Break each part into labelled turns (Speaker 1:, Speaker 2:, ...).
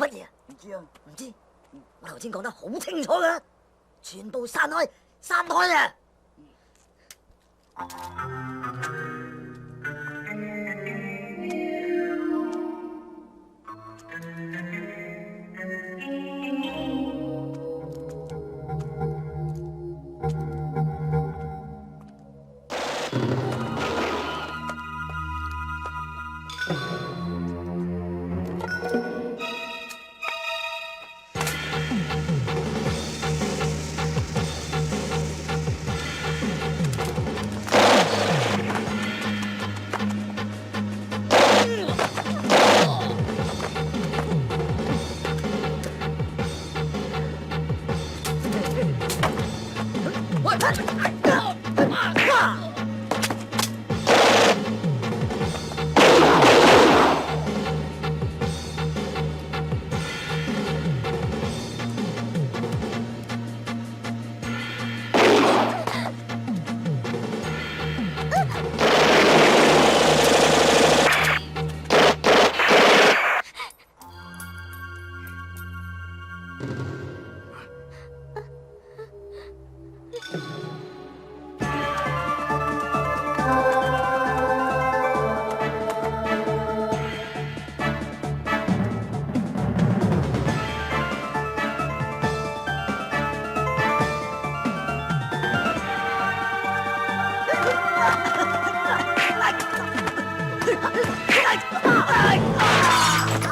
Speaker 1: 乜嘢啊？
Speaker 2: 唔知啊，
Speaker 1: 唔知。我頭先講得好清楚噶，全部散開，散開啊！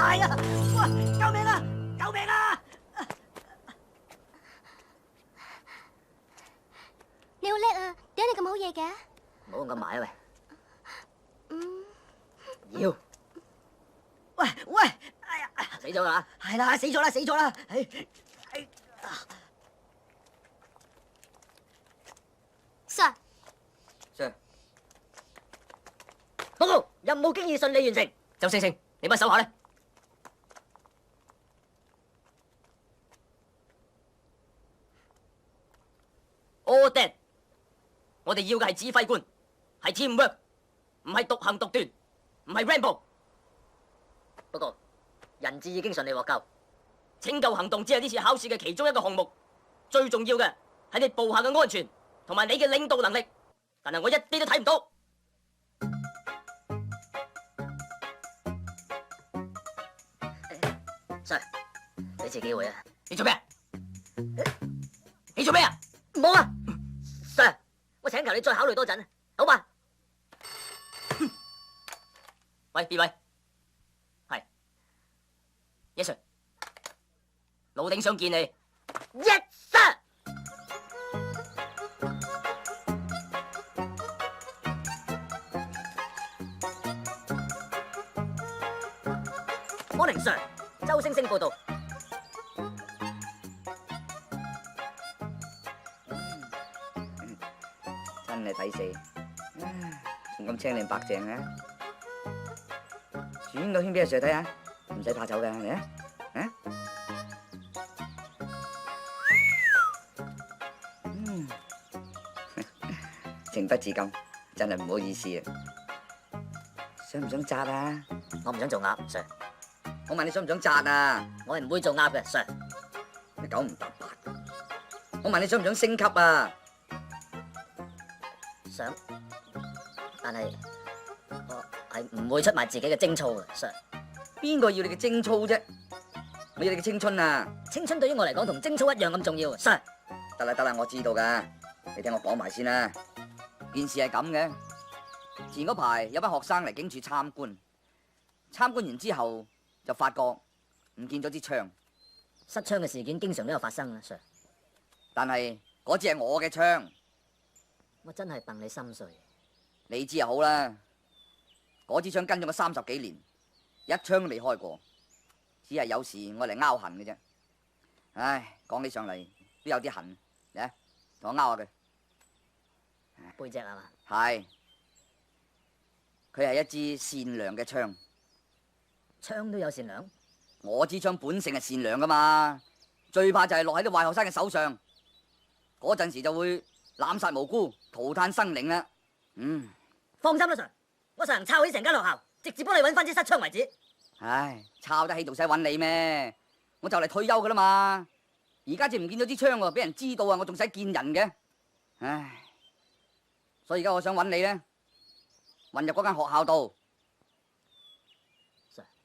Speaker 1: 哎呀！喂，救命啊！救命啊！
Speaker 3: 你好叻啊！點解你咁好嘢嘅？
Speaker 1: 唔好咁埋啊喂！
Speaker 3: 嗯，
Speaker 1: 要
Speaker 2: 喂喂，哎呀，
Speaker 1: 死咗啦！
Speaker 2: 係啦，死咗啦，死咗啦！Sir， Sir，
Speaker 1: 報告，任務經已順利完成。周星星，你幫手下咧。All dead。我哋要嘅係指揮官，係 teamwork，唔係獨行獨斷，唔係 Rambo。不過人質已經順利獲救，拯救行動只係呢次考試嘅其中一個項目，最重要嘅係你部下嘅安全同埋你嘅領導能力。但係我一啲都睇唔到。Sir，俾次機會啊！你做咩？你做咩啊？唔好啊 ，Sir，我請求你再考慮多陣，好嘛？喂，邊位？係，Yes sir，老頂想見你。Yes sir。Morning sir，周星星報道。
Speaker 2: 真係抵死，仲咁青靚白淨嘅，轉個圈俾阿 Sir 睇下，唔使怕醜嘅，嚟啊！情不自禁，真係唔好意思啊！想唔想紮啊？
Speaker 1: 我唔想做鴨，Sir。
Speaker 2: 我問你想唔想紮啊？
Speaker 1: 我係唔會做鴨嘅，Sir。
Speaker 2: 你九唔搭八。我問你想唔想升級啊？
Speaker 1: 想，但係我係唔會出賣自己嘅貞操嘅，Sir。
Speaker 2: 邊個要你嘅貞操啫？我要你嘅青春啊！
Speaker 1: 青春對於我嚟講同貞操一樣咁重要，Sir。
Speaker 2: 得啦得啦，我知道噶，你聽我講埋先啦。件事係咁嘅，前嗰排有班學生嚟警署參觀，參觀完之後就發覺唔見咗支槍，
Speaker 1: 失槍嘅事件經常都有發生啊，Sir。
Speaker 2: 但係嗰支係我嘅槍，
Speaker 1: 我真係戥你心碎。
Speaker 2: 你知就好啦。嗰支槍跟咗我30幾年，一槍都未開過，只係有時我嚟拗痕嘅啫。唉，講起上嚟都有啲痕，嚟，同我拗下佢。
Speaker 1: 背脊係嘛？
Speaker 2: 係，佢係一支善良嘅槍。
Speaker 1: 槍都有善良？
Speaker 2: 我支槍本性係善良噶嘛，最怕就係落喺啲壞學生嘅手上，嗰陣時就會濫殺無辜、塗炭生靈啦。
Speaker 1: 放心啦，Sir，我實行抄起成間學校，直接幫你揾翻支失槍為止。
Speaker 2: 唉，抄得起仲使揾你咩？我就嚟退休噶啦嘛，而家至唔見咗支槍喎，俾人知道啊，我仲使見人嘅。唉，所以而家我想揾你咧，混入嗰間學校度。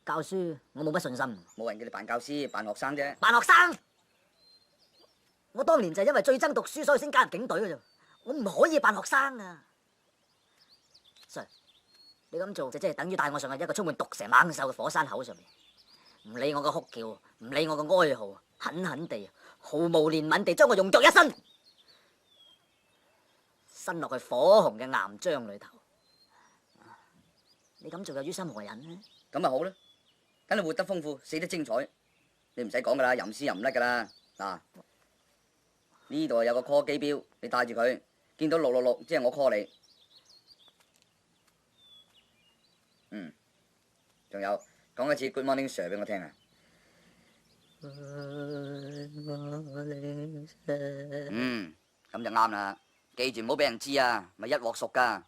Speaker 1: 教書我冇乜信心，
Speaker 2: 冇人叫你扮教師，扮學生啫。
Speaker 1: 扮學生。我當年就係因為最憎讀書，所以先加入警隊嘅啫。我唔可以扮學生啊 ，Sir， 你咁做就即係等於帶我上去一個充滿毒蛇猛獸嘅火山口上面，唔理我嘅哭叫，唔理我嘅哀號，狠狠地、毫無憐憫地將我用腳一伸，伸落去火紅嘅岩漿裏頭。你咁做又於心何忍呢？
Speaker 2: 咁咪好啦，等你活得豐富，死得精彩。你唔使講噶啦，吟詩吟唔甩噶啦。嗱，呢度有個 call 機標，你帶住佢，見到666，即係我 call 你。仲有講一次 Good morning sir 俾我聽啊。咁就啱啦。記住唔好俾人知啊，咪一鑊熟噶。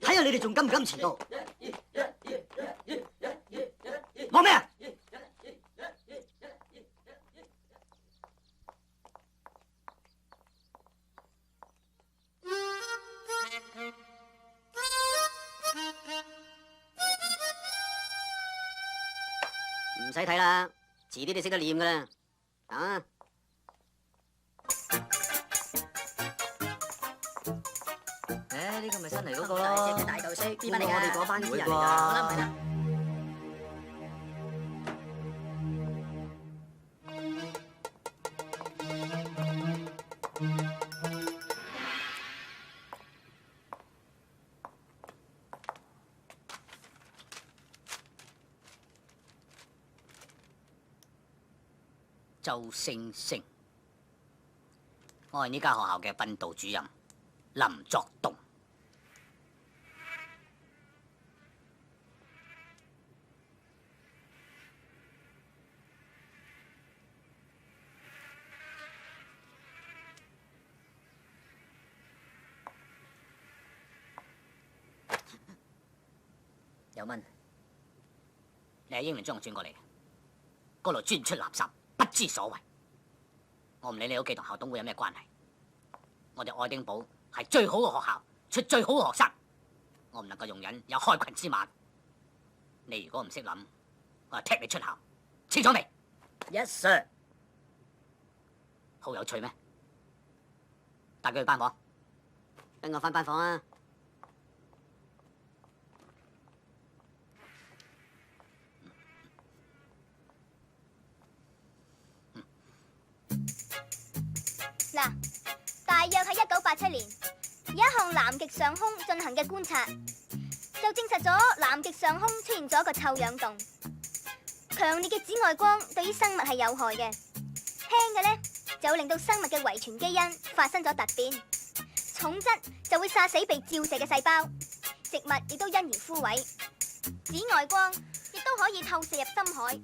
Speaker 1: 睇下你哋仲敢唔敢遲到？望咩啊？唔使睇啦，遲啲你識得念噶啦，啊！呢個咪新嚟嗰個咯，大隻嘅大頭色，邊班嚟㗎？我哋嗰班啲人嚟㗎，好啦，唔係啦。周星星，我係呢間學校嘅訓導主任林作棟。有蚊，你喺英聯中學轉過嚟，嗰度專出垃圾，不知所謂。我唔理你屋企同校董會有咩關係，我哋愛丁堡係最好嘅學校，出最好嘅學生，我唔能夠容忍有害群之馬。你如果唔識諗，我就踢你出校，清楚未 ？Yes sir。好有趣咩？帶佢去班房，跟我返班房啊！
Speaker 3: 嗱，大約喺1987年，有一項南極上空進行嘅觀察，就證實咗南極上空出現咗一個臭氧洞。強烈嘅紫外光對於生物係有害嘅，輕嘅呢就會令到生物嘅遺傳基因發生咗突變，重則就會殺死被照射嘅細胞，植物亦都因而枯萎。紫外光亦都可以透射入深海，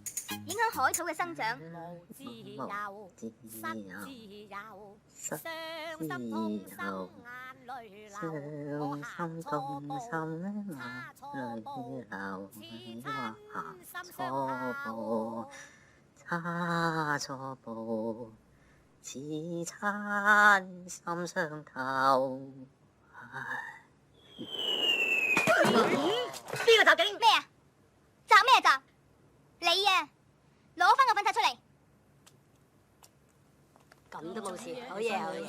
Speaker 3: 影響海草嘅生長。
Speaker 4: 無自由，失自由，傷心痛心眼淚流，我行錯步，差錯步，似親心相考。
Speaker 1: 差錯步，似親心相扣。邊個襲警？
Speaker 3: 咩啊？襲咩襲？你啊，攞翻個粉刷出嚟。
Speaker 1: 咁都冇事，好嘢好嘢。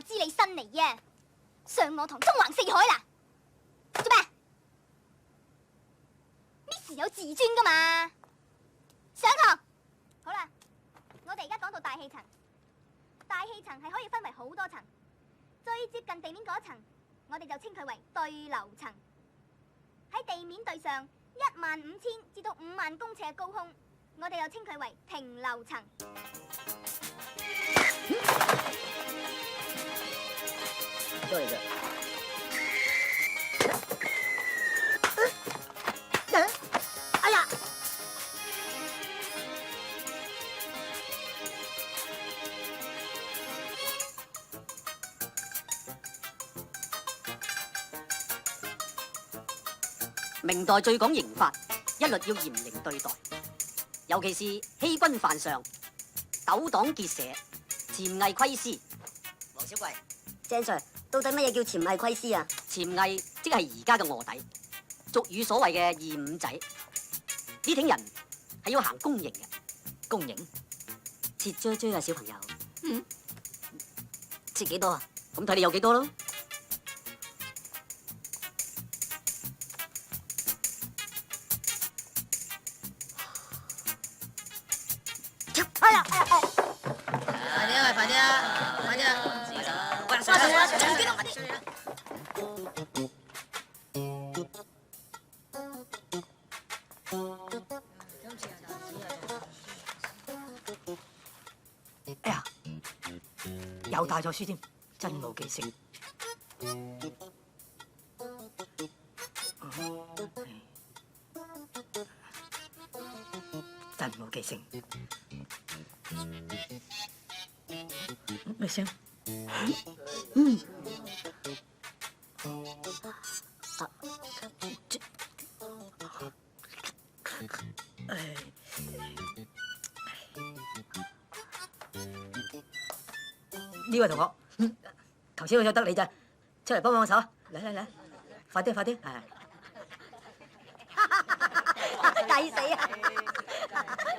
Speaker 3: 話知你新嚟啫，上我堂中橫四海啦！做咩？Miss 有自尊噶嘛？上堂。好啦，我哋而家講到大氣層。大氣層係可以分為好多層，最接近地面嗰層，我哋就稱佢為對流層。喺地面對上15000至到5萬公尺嘅高空，我哋又稱佢為停留層。
Speaker 1: Sorry sir。哎呀！
Speaker 5: 明代最講刑法，一律要嚴刑對待，尤其是欺君犯上、糾黨結社、潛偽窺私。
Speaker 1: 黃小貴，
Speaker 6: 鄭 Sir， 到底乜嘢叫潛偽窺私啊？
Speaker 5: 潛偽即係而家嘅臥底，俗語所謂嘅二五仔。呢挺人係要行公刑嘅，
Speaker 1: 公刑
Speaker 5: 切啫啫啊，小朋友。
Speaker 1: 切幾多啊？
Speaker 5: 咁睇你有幾多咯。
Speaker 1: 哎呀！快啲啊！快啲啊！快啲啊！喂，收手啊！最激動快啲！
Speaker 5: 哎呀，又帶咗書添，真冇記性。真冇記性。咩聲？呢位同學，頭先好彩得你咋，出嚟幫幫手，嚟嚟嚟，快啲快啲，
Speaker 6: 抵死啊！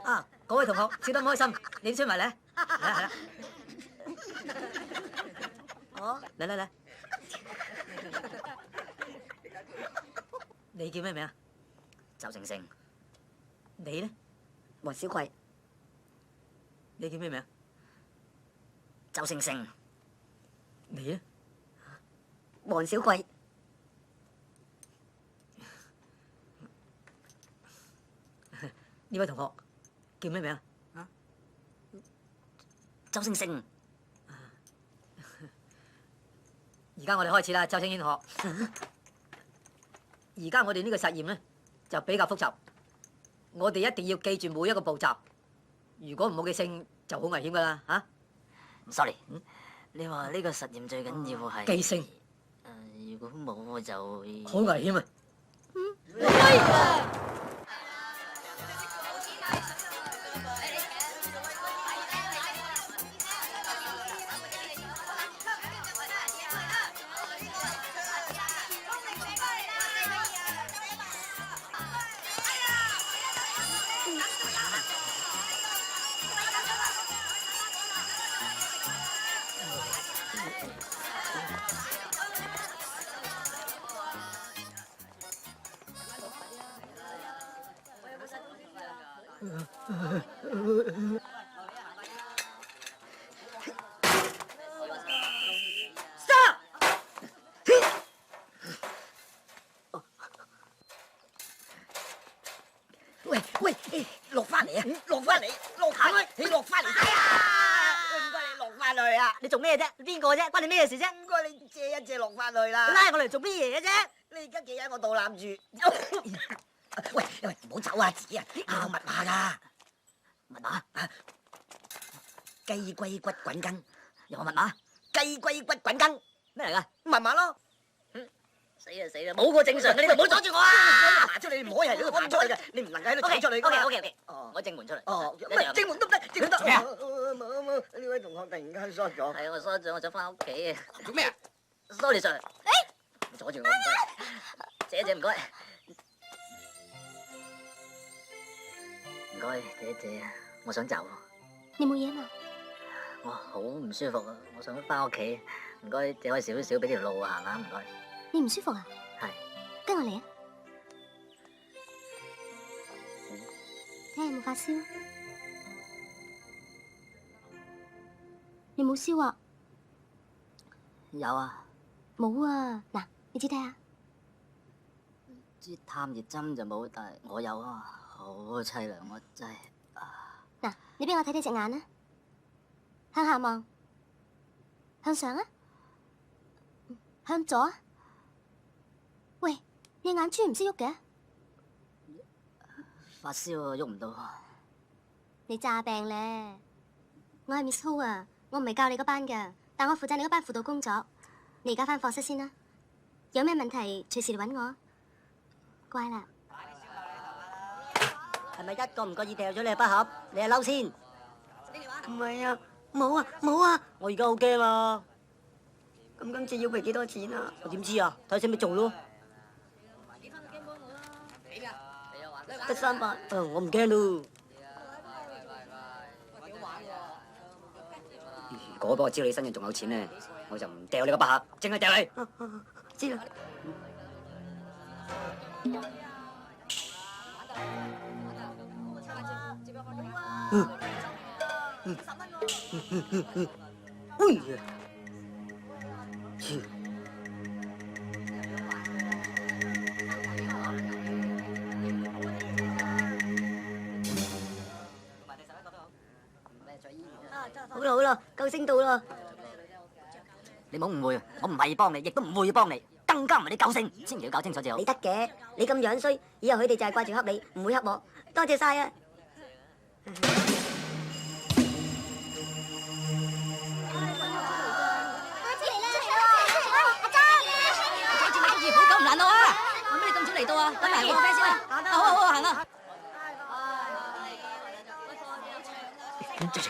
Speaker 5: 啊，嗰位同學笑得唔開心，你出埋嚟，係啦係啦，
Speaker 6: 哦，
Speaker 5: 嚟嚟嚟，你叫咩名啊？
Speaker 1: 周成成，
Speaker 5: 你咧？
Speaker 6: 黃小貴，
Speaker 5: 你叫咩名？
Speaker 1: 周星星，
Speaker 5: 你咧？
Speaker 6: 黃小貴，
Speaker 5: 呢位同學叫咩名啊？
Speaker 1: 周星星，
Speaker 5: 而家我哋開始啦，周星軒學。而家我哋呢個實驗咧就比較複雜，我哋一定要記住每一個步驟。如果唔冇記性就好危險噶啦嚇。
Speaker 1: Sorry，你話呢個實驗最緊要係
Speaker 5: 記性，
Speaker 1: 如果冇我就
Speaker 5: 好危險啊！
Speaker 2: 喂，落翻嚟啊！落翻嚟，落下去，你落翻嚟。哎呀，唔該你落翻去啊！
Speaker 5: 你做咩啫？邊個啫？關你咩事啫？
Speaker 2: 唔該你借一借落翻去啦。
Speaker 5: 拉我嚟做乜嘢嘅啫？
Speaker 2: 你而家企喺我度攬住。喂，唔好走啊，自己啊，有密碼噶。
Speaker 1: 密碼
Speaker 2: 啊，雞龜骨滾羹，
Speaker 1: 有個密碼，
Speaker 2: 雞龜骨滾羹，
Speaker 1: 咩嚟㗎？
Speaker 2: 密碼咯。
Speaker 1: 死啦死啦，冇個正常嘅，你哋唔好阻住我啊！
Speaker 2: 爬出嚟，你唔可以喺呢度爬出嚟嘅，你唔能夠喺度走出嚟㗎嘛。
Speaker 1: OK，
Speaker 2: 哦，
Speaker 1: 我正門出嚟。
Speaker 2: 哦，
Speaker 1: 一定有
Speaker 2: 正門都唔得，正門得。
Speaker 1: 做咩啊
Speaker 2: 冇，呢位同學突然間疏咗。
Speaker 1: 係啊，我疏咗，我想翻屋企啊。
Speaker 2: 做咩啊？
Speaker 1: Sorry sir，你阻住我唔該，姐姐唔該，唔該姐姐，我想走，
Speaker 3: 你冇嘢嘛？
Speaker 1: 我好唔舒服啊，我想翻屋企，唔該，借開少少俾條路我行下，唔該。
Speaker 3: 你唔舒服啊？
Speaker 1: 係。
Speaker 3: 跟我嚟啊！睇下有冇發燒？你冇燒啊？
Speaker 1: 有啊，
Speaker 3: 冇啊！嗱，你指睇下。
Speaker 1: 支探熱針就冇，但係我有啊，好凄涼，我真係
Speaker 3: 嗱，你俾我睇睇隻眼啊！向下望，向上啊，向左啊。喂，你眼珠唔識喐嘅？
Speaker 1: 發燒啊，喐唔到。
Speaker 3: 你詐病咧！我係 Miss Ho 啊，我唔係教你嗰班㗎，但我負責你嗰班輔導工作。你而家返課室先啦，有咩問題隨時嚟揾我。乖啦。
Speaker 6: 係咪一個唔覺意掉咗你嘅筆盒？你係嬲先？
Speaker 5: 唔係啊，
Speaker 6: 冇啊冇啊！
Speaker 5: 我而家好驚啊！
Speaker 6: 咁今次要賠幾多錢啊？
Speaker 5: 我點知啊？睇使唔使做咯？
Speaker 6: 得300。
Speaker 5: 我唔驚咯。如果俾我知道你身上仲有錢咧，我就唔掉你個筆盒，淨係掉你。
Speaker 6: 知啦。
Speaker 5: 哎呀！
Speaker 6: 好啦好啦，救星到啦！
Speaker 1: 你唔好誤會啊，我唔係幫你，亦都唔會幫你，更加唔係你救星，千祈要搞清楚至好
Speaker 6: 你。得嘅，你咁樣衰，以後佢哋就係掛住恰你，唔會恰我。多謝晒啊！
Speaker 1: 好久唔難到啊！做咩你咁早嚟到啊？等埋我個 friend 先啦。好啊好啊，行啊！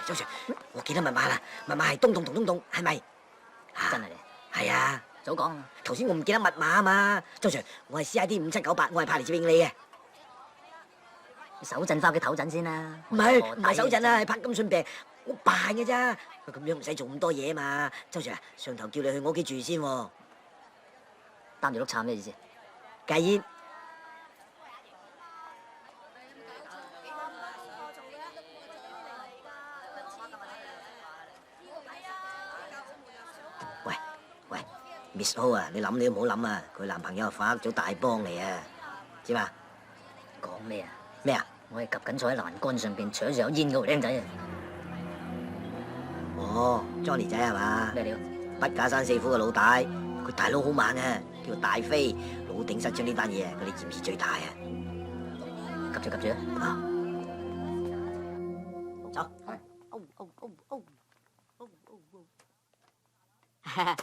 Speaker 5: 周 Sir，我記得密碼啦，密碼係東洞同東洞，係咪？
Speaker 1: 真係嘅，
Speaker 5: 係啊，
Speaker 1: 早講啊！
Speaker 5: 頭先我唔記得密碼啊嘛。周 Sir，我係 CID 5798，我係派嚟接應你嘅。
Speaker 1: 手震翻屋企唞陣先啦。
Speaker 5: 唔係手震啊，係柏金遜病，我扮嘅咋。咁樣唔使做咁多嘢嘛。周 Sir，上頭叫你去我屋企住先喎。
Speaker 1: 擔住碌杉咩意思？
Speaker 5: 戒煙。喂 ，Miss Ho 啊，你諗你都唔好諗啊，佢男朋友係發咗大幫嚟啊，知嘛？
Speaker 1: 講咩啊？
Speaker 5: 咩啊？
Speaker 1: 我係及緊坐喺欄杆上邊搶住有煙嗰個僆仔啊！
Speaker 5: 哦，Johnny 仔係嘛？
Speaker 1: 咩料？
Speaker 5: 筆架山四虎嘅老大，佢大佬好猛啊，叫大飛，老頂失將呢單嘢，佢哋嫌疑最大啊！
Speaker 1: 急住啊！
Speaker 5: 走。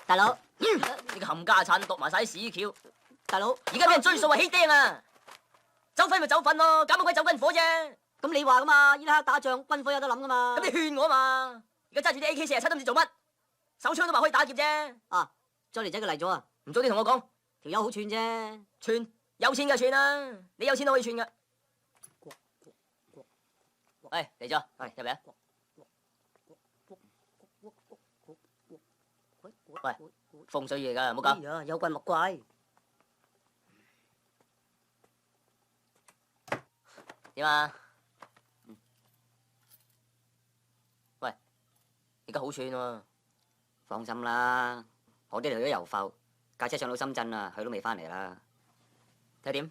Speaker 6: 大佬，
Speaker 1: 你個冚家鏟度埋晒啲屎橋，
Speaker 6: 大佬，
Speaker 1: 而家俾人追數啊起釘啊！走粉咪走粉咯，搞乜鬼走軍火啫？
Speaker 6: 咁你話噶嘛？伊拉克打仗，軍火有得諗噶嘛？
Speaker 1: 咁你勸我啊嘛？而家揸住啲 AK47都唔知做乜，手槍都話可以打劫啫。
Speaker 6: 啊，Johnny仔佢嚟咗啊！
Speaker 1: 唔早啲同我講，
Speaker 6: 條友好串啫。
Speaker 1: 串有錢嘅串啦，你有錢都可以串噶。喂，嚟咗，入嚟啊！喂，風水嘢噶，唔好搞。
Speaker 6: 哎呀，有怪莫怪。
Speaker 1: 點啊？喂，而家好串喎。
Speaker 5: 放心啦，我啲嚟咗油埠，架車上到深圳啦，佢都未翻嚟啦。
Speaker 1: 睇點？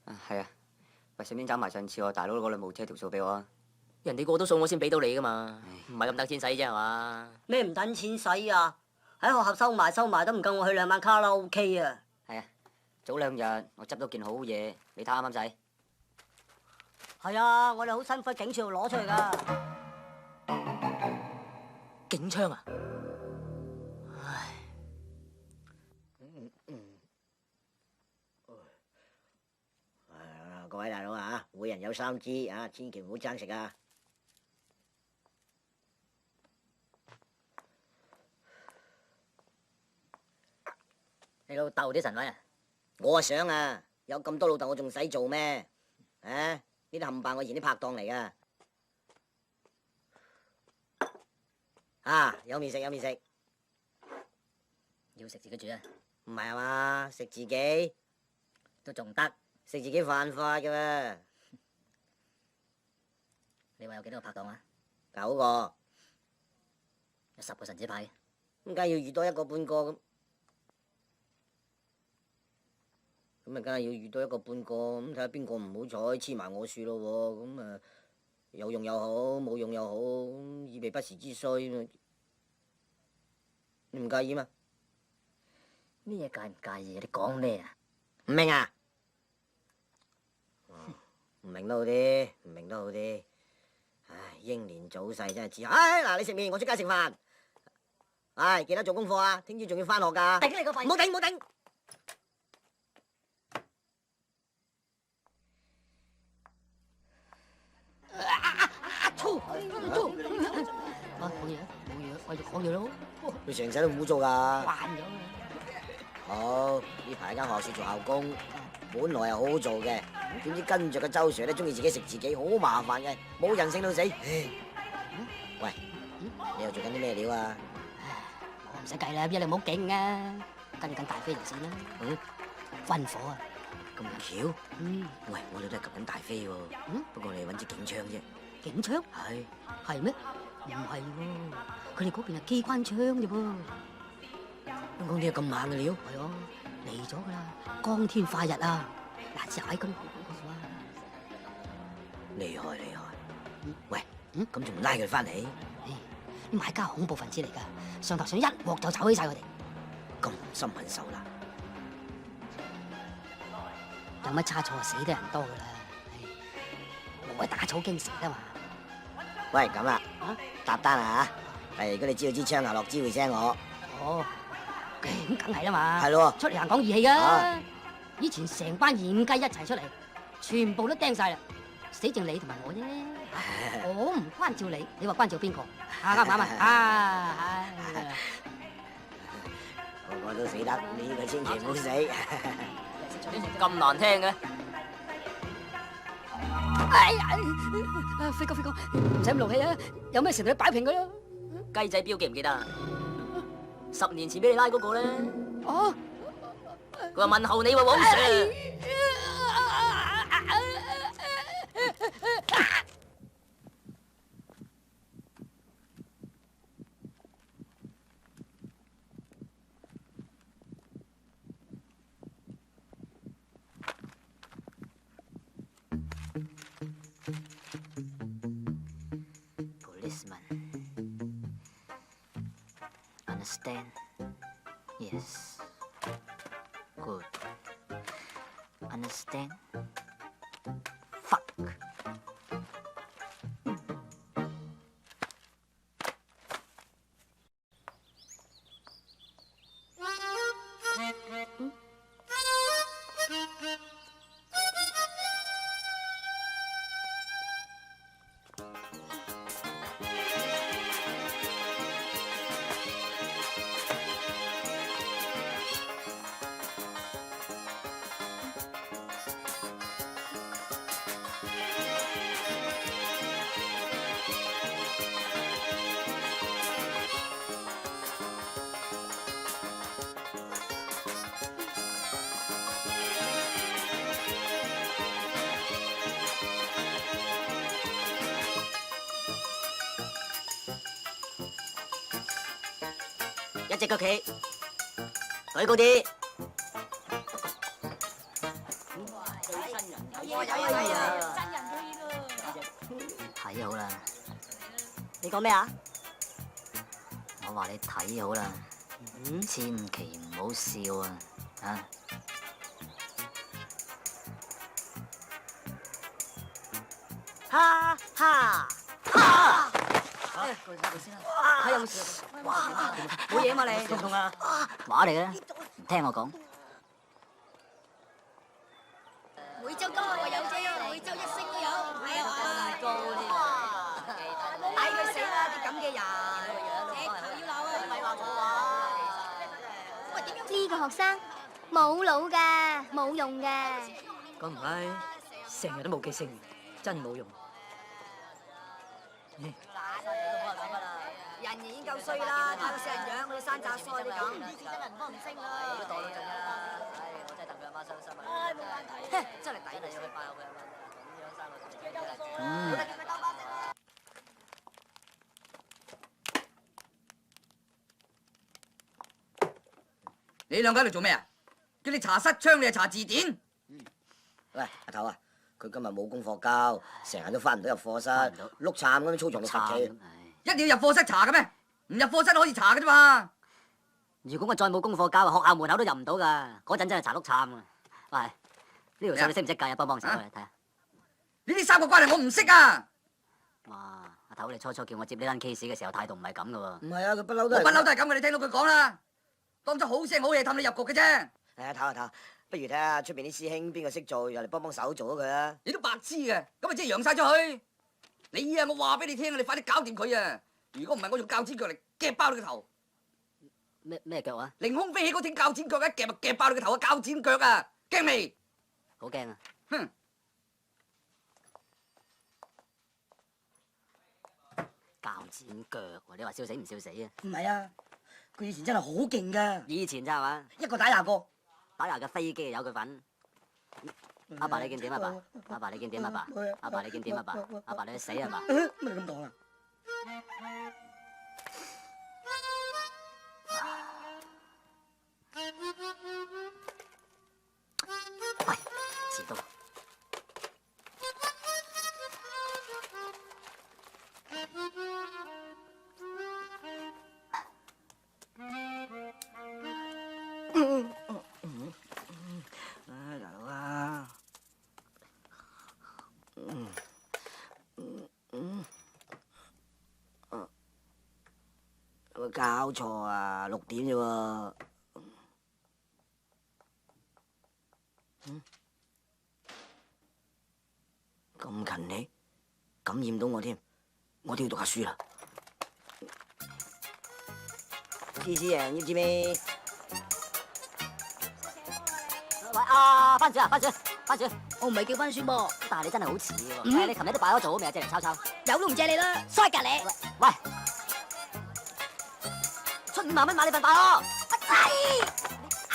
Speaker 5: 係啊，喂，順便找埋上次我大佬嗰兩部車條數俾我啊。
Speaker 1: 人哋過到數我先俾到你噶嘛，唔係咁等錢使啫係嘛？
Speaker 6: 咩唔等錢使啊？喺學校收埋都唔夠我去2晚卡拉 OK 啊！
Speaker 5: 係啊，早2日我執到件好嘢，你睇啱唔啱使？
Speaker 6: 係啊，我哋好辛苦喺警署度攞出嚟噶。
Speaker 1: 警槍啊！
Speaker 5: 各位大佬啊，每人有3支啊，千祈唔好爭食啊！
Speaker 1: 你老豆啲神位啊！
Speaker 5: 我啊想啊，有咁多老豆我仲使做咩？啊，呢啲冚唪唥我以前啲拍檔嚟噶。啊，有面食有面食。
Speaker 1: 叫食自己煮啊？
Speaker 6: 唔係啊嘛，食自己
Speaker 1: 都仲得？
Speaker 6: 食自己犯法嘅咩？
Speaker 1: 你話有幾多個拍檔啊
Speaker 6: 9個，
Speaker 1: 有10個神子派嘅。
Speaker 6: 咁梗係要遇多一個半個咁，咁咪梗係要遇多一個半個，咁睇下邊個唔好彩黐埋我樹咯喎，咁啊有用又好，冇用又好，以備不時之需，你唔介意嘛？
Speaker 1: 咩介唔介意啊？你講咩啊？
Speaker 6: 唔明啊？唔明都好啲，唔明都好啲。唉，英年早逝真係知。唉，嗱，你食麵，我出街食飯。唉，記得做功課啊！聽朝仲要翻學㗎。
Speaker 1: 頂你個肺！
Speaker 6: 唔好頂，唔好頂。
Speaker 1: 冇嘢，冇嘢，繼續講嘢咯。
Speaker 6: 佢成世都污糟㗎。
Speaker 1: 慣咗啦。
Speaker 6: 好，呢排間學校做校工，本來係好好做嘅，點知跟住個周 Sir 咧，中意自己食自己，好麻煩嘅，冇人性到死。喂，你又做緊啲咩料啊？
Speaker 1: 我唔使計啦，一你唔好勁啊，跟緊大飛就算啦。軍火啊！
Speaker 6: 咁巧？喂，我哋都係及緊大飛喎。不過我哋揾支警槍啫。
Speaker 1: 警槍？係咩？唔係喎，佢哋嗰邊係機關槍啫噃。
Speaker 6: 香港點有咁猛嘅料？
Speaker 1: 係啊，嚟咗㗎啦，光天化日啊！嗱，踩咁嗰度啊！
Speaker 6: 厲害厲害。喂，咁仲唔拉佢翻嚟？
Speaker 1: 啲買家恐怖分子嚟㗎，上頭想一鑊就炒起晒佢哋。
Speaker 6: 咁心狠手辣，
Speaker 1: 有乜差錯死得人多㗎啦，無謂打草驚蛇啊嘛。
Speaker 6: 喂，咁啦，搭單啊嚇！如果你知道支槍下落支會聲我。
Speaker 1: 哦，咁梗係啦嘛。
Speaker 6: 係咯。
Speaker 1: 出嚟行講義氣㗎。以前成班鹽雞一齊出嚟，全部都釘晒啦，死剩你同埋我啫。我唔關照你，你話關照邊個？啱唔啱啊？
Speaker 6: 個個都死得，呢個千祈唔好死。
Speaker 1: 咁難聽嘅。哎呀，飛哥，唔使咁勞氣啊！有咩事同你擺平佢啦。雞仔標記唔記得啊？10年前俾你拉嗰個咧。哦。佢話問候你喎，黃 Sir。Policeman, understand? Yes. Good. Understand? Fuck.一隻腳企，舉高啲。睇好啦！
Speaker 6: 你講咩啊？
Speaker 1: 我話你睇好啦，千祈唔好笑啊！啊！
Speaker 6: 哈哈！
Speaker 1: 睇有冇事？冇嘢嘛你？痛唔痛啊？話嚟嘅，唔聽我講。
Speaker 3: 每週今日話有啫，每週1星都有，係啊嘛？
Speaker 1: 高添，
Speaker 2: 嗌佢死啦！啲咁嘅人，
Speaker 3: 直頭要鬧啊！唔係話我話。喂，點樣？呢個學生冇腦㗎，冇用㗎。
Speaker 5: 咁唔係，成日都冇記性，真冇用。人已經夠衰啦，搞到死人樣嗰啲山楂腮，你咁。
Speaker 1: 以前真係唔幫唔升啦。
Speaker 5: 都墮到盡啦！唉，我真係戥佢阿媽傷心啊！唉，冇眼睇，真係抵你去拜我佢阿媽，咁樣生個仔。冇得叫佢兜巴食啦！
Speaker 2: 你兩個喺度做咩啊？叫你查失窗，你係查字典？
Speaker 6: 喂，阿頭啊，佢今日冇功課交，成日都翻唔到入課室，碌慘咁樣操場度罰企。
Speaker 2: 一定要入課室查嘅咩？唔入課室可以查嘅啫嘛。
Speaker 1: 如果我再冇功課交，學校門口都入唔到噶。嗰陣真係查碌慘啊！喂，呢條數你識唔識計啊？幫手嚟睇下。
Speaker 2: 呢啲三個關係我唔識啊！
Speaker 1: 哇，阿頭你初初叫我接呢單 case 嘅時候態度唔係咁噶喎。
Speaker 6: 唔係啊，佢不嬲都係。
Speaker 2: 我不嬲都係咁嘅，你聽到佢講啦，當咗好聲好嘢氹你入局嘅啫。
Speaker 6: 阿頭，不如睇下出邊啲師兄邊個識做，又嚟幫手做咗佢啊！
Speaker 2: 你都白痴嘅，咁咪即係揚晒出去。你啊，我話俾你聽啊，你快啲搞掂佢啊！如果唔係，我用鉸剪腳嚟夾爆你個頭。
Speaker 1: 咩腳啊？
Speaker 2: 凌空飛起嗰挺鉸剪腳一夾就夾爆你個頭啊！鉸剪腳啊，驚未？
Speaker 1: 好驚啊！
Speaker 2: 哼！
Speaker 1: 鉸剪腳喎，你話笑死唔笑死啊？
Speaker 6: 唔係啊，佢以前真係好勁噶，
Speaker 1: 以前咋係嘛？
Speaker 6: 一個打廿個。
Speaker 1: 打牙嘅飛機有佢份。阿爸你見點啊爸？阿爸你見點啊爸？阿爸你見點啊爸？阿爸你死啊爸？
Speaker 6: 乜你咁講啊？
Speaker 1: 喂，遲到。
Speaker 6: 大佬啊！有冇搞錯啊？6點啫喎。咁勤力，感染到我添，我都要讀下書啦。黐線人要知咩？
Speaker 1: 喂，班主啊，班主，我唔係叫班主噃，但係你真係好似喎。你琴日都擺咗做未啊？借嚟抄抄。有都唔借你啦，衰隔你。喂，出5萬蚊買你份飯咯。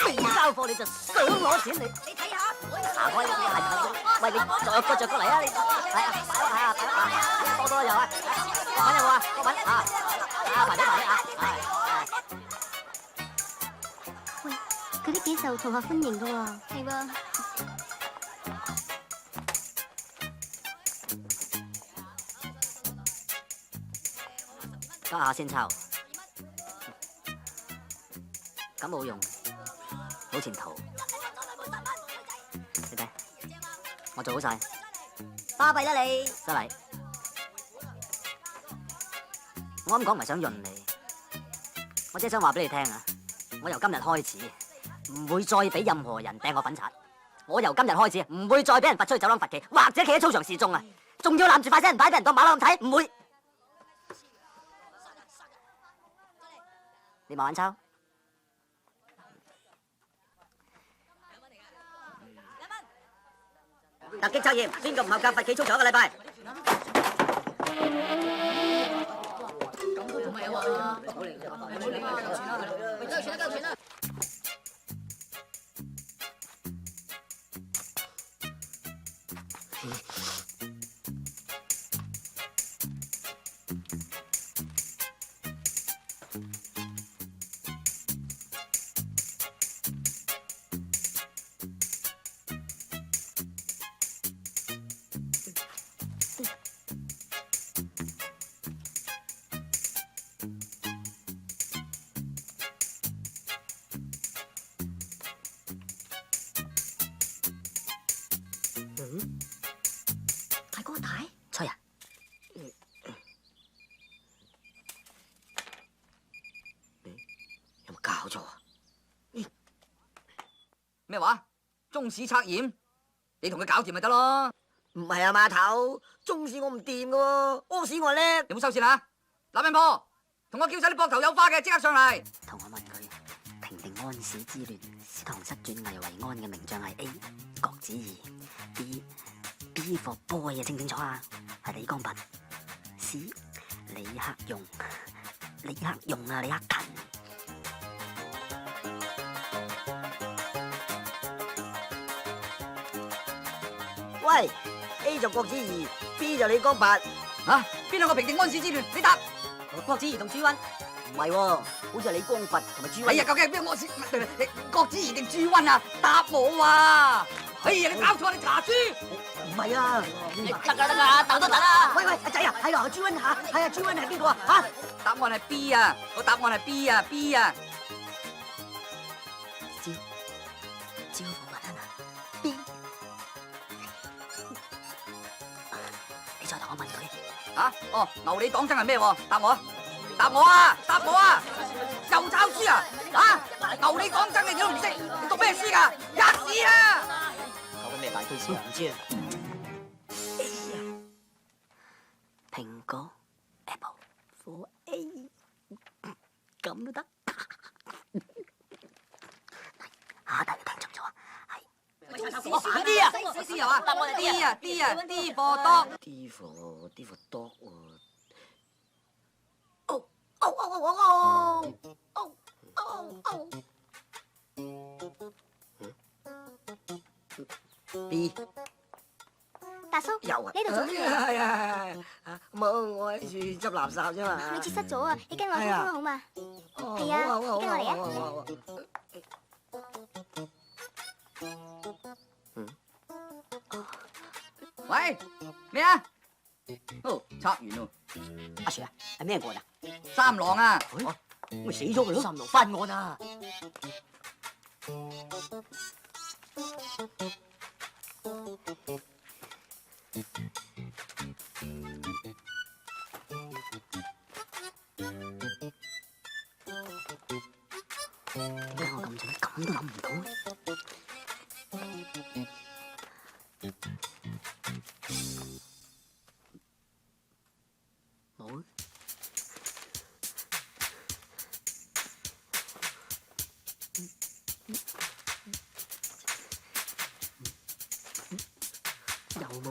Speaker 1: 未交貨你就想攞錢你睇下，行開啲係。喂，你着過嚟啊！你係啊，多有啊，各品有冇啊？各品排隊啊！
Speaker 3: 喂，佢都幾受同學歡迎噶喎。係喎。
Speaker 1: 家下先抄，咁冇用，冇前途。你睇，我做好晒，巴閉啦你，失禮。我咁講唔係想潤你，我只係想話俾你聽啊！我由今日開始，唔會再俾任何人掟我粉刷。我由今日開始，唔會再俾人罰出去走廊罰企，或者企喺操場示眾啊！仲要攬住塊死人牌俾人當馬騮咁睇，唔會。你慢慢抄。突擊測驗，邊個唔合格罰企操場一個禮拜？咁都仲未有啊！交錢啦！大哥大，吹啊！
Speaker 6: 有冇搞錯啊？
Speaker 2: 咩話？中史測驗，你同佢搞掂咪得咯？
Speaker 6: 唔係啊，碼頭，中史我唔掂噶喎，屙屎我叻。
Speaker 2: 有冇收線啊？男人婆，同我叫晒啲膊頭有花嘅，即刻上嚟。
Speaker 1: 同我問佢，平定安史之亂，使唐室轉危為安嘅名將係 A 郭子儀 ，B for boy 啊，清唔清楚啊？係李光弼 ，C 李克用
Speaker 4: 你呃用啊，你呃勤。
Speaker 6: 喂，A 就郭子儀，B 就李光伯。
Speaker 2: 啊，邊兩個平定安史之亂？你答。
Speaker 1: 郭子儀同朱溫，
Speaker 6: 唔係喎，好似係李光佛同埋朱
Speaker 2: 哎呀，究竟係邊個安史？郭子儀定朱溫啊？答我啊！哎呀，你搞錯，你查書。
Speaker 6: 唔係啊，
Speaker 1: 得啦，等多陣啦。
Speaker 6: 喂喂，阿仔啊，係啊，朱溫吓，係啊，朱溫係邊個啊？吓，
Speaker 2: 答案係 B 啊！個答案係 B 啊 ，B 啊！
Speaker 4: 招呼我得啦，B。你再同我問佢。
Speaker 2: 啊，哦，牛李黨爭係咩喎？答我啊！答我啊！答我啊！又抄書啊！啊，牛李黨爭你都唔識，你讀咩書㗎？吔屎啊！
Speaker 6: 搞緊咩大 case 啊？唔知啊。
Speaker 4: 蘋果 Apple for A， 咁都得。下題聽錯咗，係
Speaker 2: D 啊 ，D 係嘛？答案係 D 啊 ，D 啊 ，D for dog。
Speaker 6: D for dog 喎。B
Speaker 3: 大叔，
Speaker 6: 有啊，
Speaker 3: 呢度做乜嘢？
Speaker 6: 係啊，冇，我喺處執垃圾啫嘛。
Speaker 3: 你切失咗啊！你跟我去啦，好嘛？係啊，
Speaker 6: 好
Speaker 3: 跟我嚟啊！
Speaker 6: 好。
Speaker 2: 喂，咩啊？哦，拆完咯。
Speaker 1: 阿 Sir 啊，係咩案啊？
Speaker 2: 三郎啊！
Speaker 1: 咪死咗佢咯！三郎翻案啊！點解我咁蠢，咁都諗唔到？冇。又冇。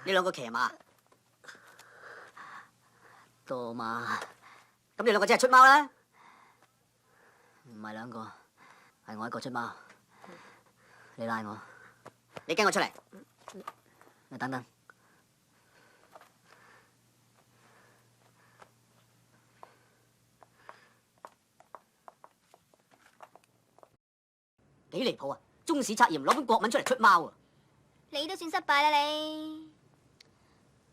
Speaker 6: 呢兩個騎馬，
Speaker 1: 多馬
Speaker 6: 咁你兩個真係出貓啦？
Speaker 1: 唔係兩個，係我一個出貓。你拉我，
Speaker 6: 你跟我出嚟。
Speaker 1: 你等等。幾離譜啊！中史測驗攞本國文出嚟出貓啊！
Speaker 3: 你都算失敗啦你。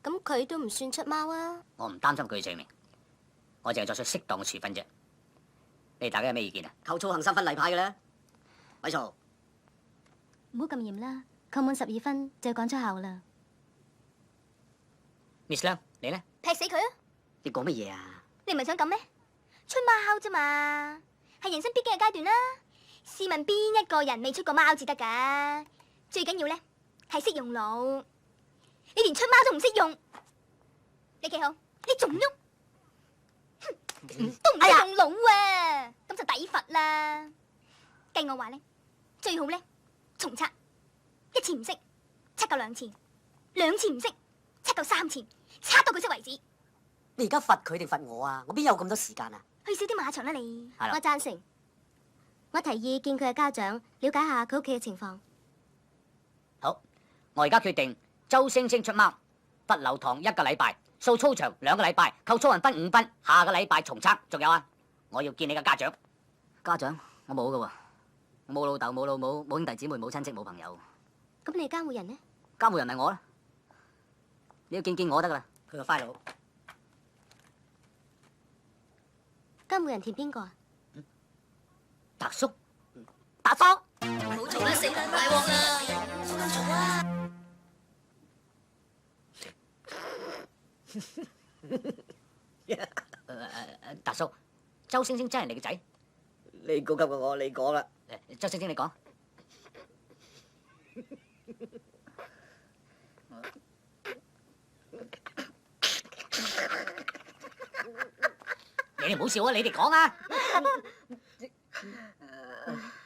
Speaker 3: 咁佢都唔算出貓啊？
Speaker 1: 我唔擔心佢嘅罪名，我淨係作出適當嘅處分啫。你哋大家有咩意見啊？
Speaker 6: 扣操行三分例派嘅咧，咪嘈。
Speaker 3: 唔好咁嚴啦，扣滿12分就要講出校啦。
Speaker 1: Miss 梁，你呢？
Speaker 3: 劈死佢啊！
Speaker 6: 你講乜嘢啊？
Speaker 3: 你唔係想咁咩？出貓啫嘛，係人生必經嘅階段啦。試問邊一個人未出過貓至得㗎？最緊要咧係識用腦。你連出貓都唔識用，你企好，你仲喐，都唔識用腦啊！咁就抵罰啦。計我話咧，最好咧重測，一次唔識，測夠2次，2次唔識，測夠3次，測到佢識為止。
Speaker 6: 你而家罰佢定罰我啊？我邊有咁多時間啊？
Speaker 3: 去少啲馬場啦你。
Speaker 1: 係啦
Speaker 3: 我贊成。我提議見佢嘅家長，了解下佢屋企嘅情況。
Speaker 1: 好，我而家決定周星星出貓，罰留堂1個禮拜，掃操場2個禮拜，扣操行分5分。下個禮拜重測。仲有啊，我要見你嘅家長。家長，我冇噶喎，我冇老豆，冇老母，冇兄弟姊妹，冇親戚，冇朋友。
Speaker 3: 咁你監護人呢？
Speaker 1: 監護人咪我啦，你要見我得噶啦。佢個 file。
Speaker 3: 監護人填邊個啊？
Speaker 1: 達叔，達叔，
Speaker 5: 冇嘈啦，死啦，大鑊啦！嘈啊！
Speaker 1: 達叔，周星星真係你個仔？
Speaker 6: 你高級過我，你講啦。
Speaker 1: 周星星你講。你哋唔好笑啊！你哋講啊！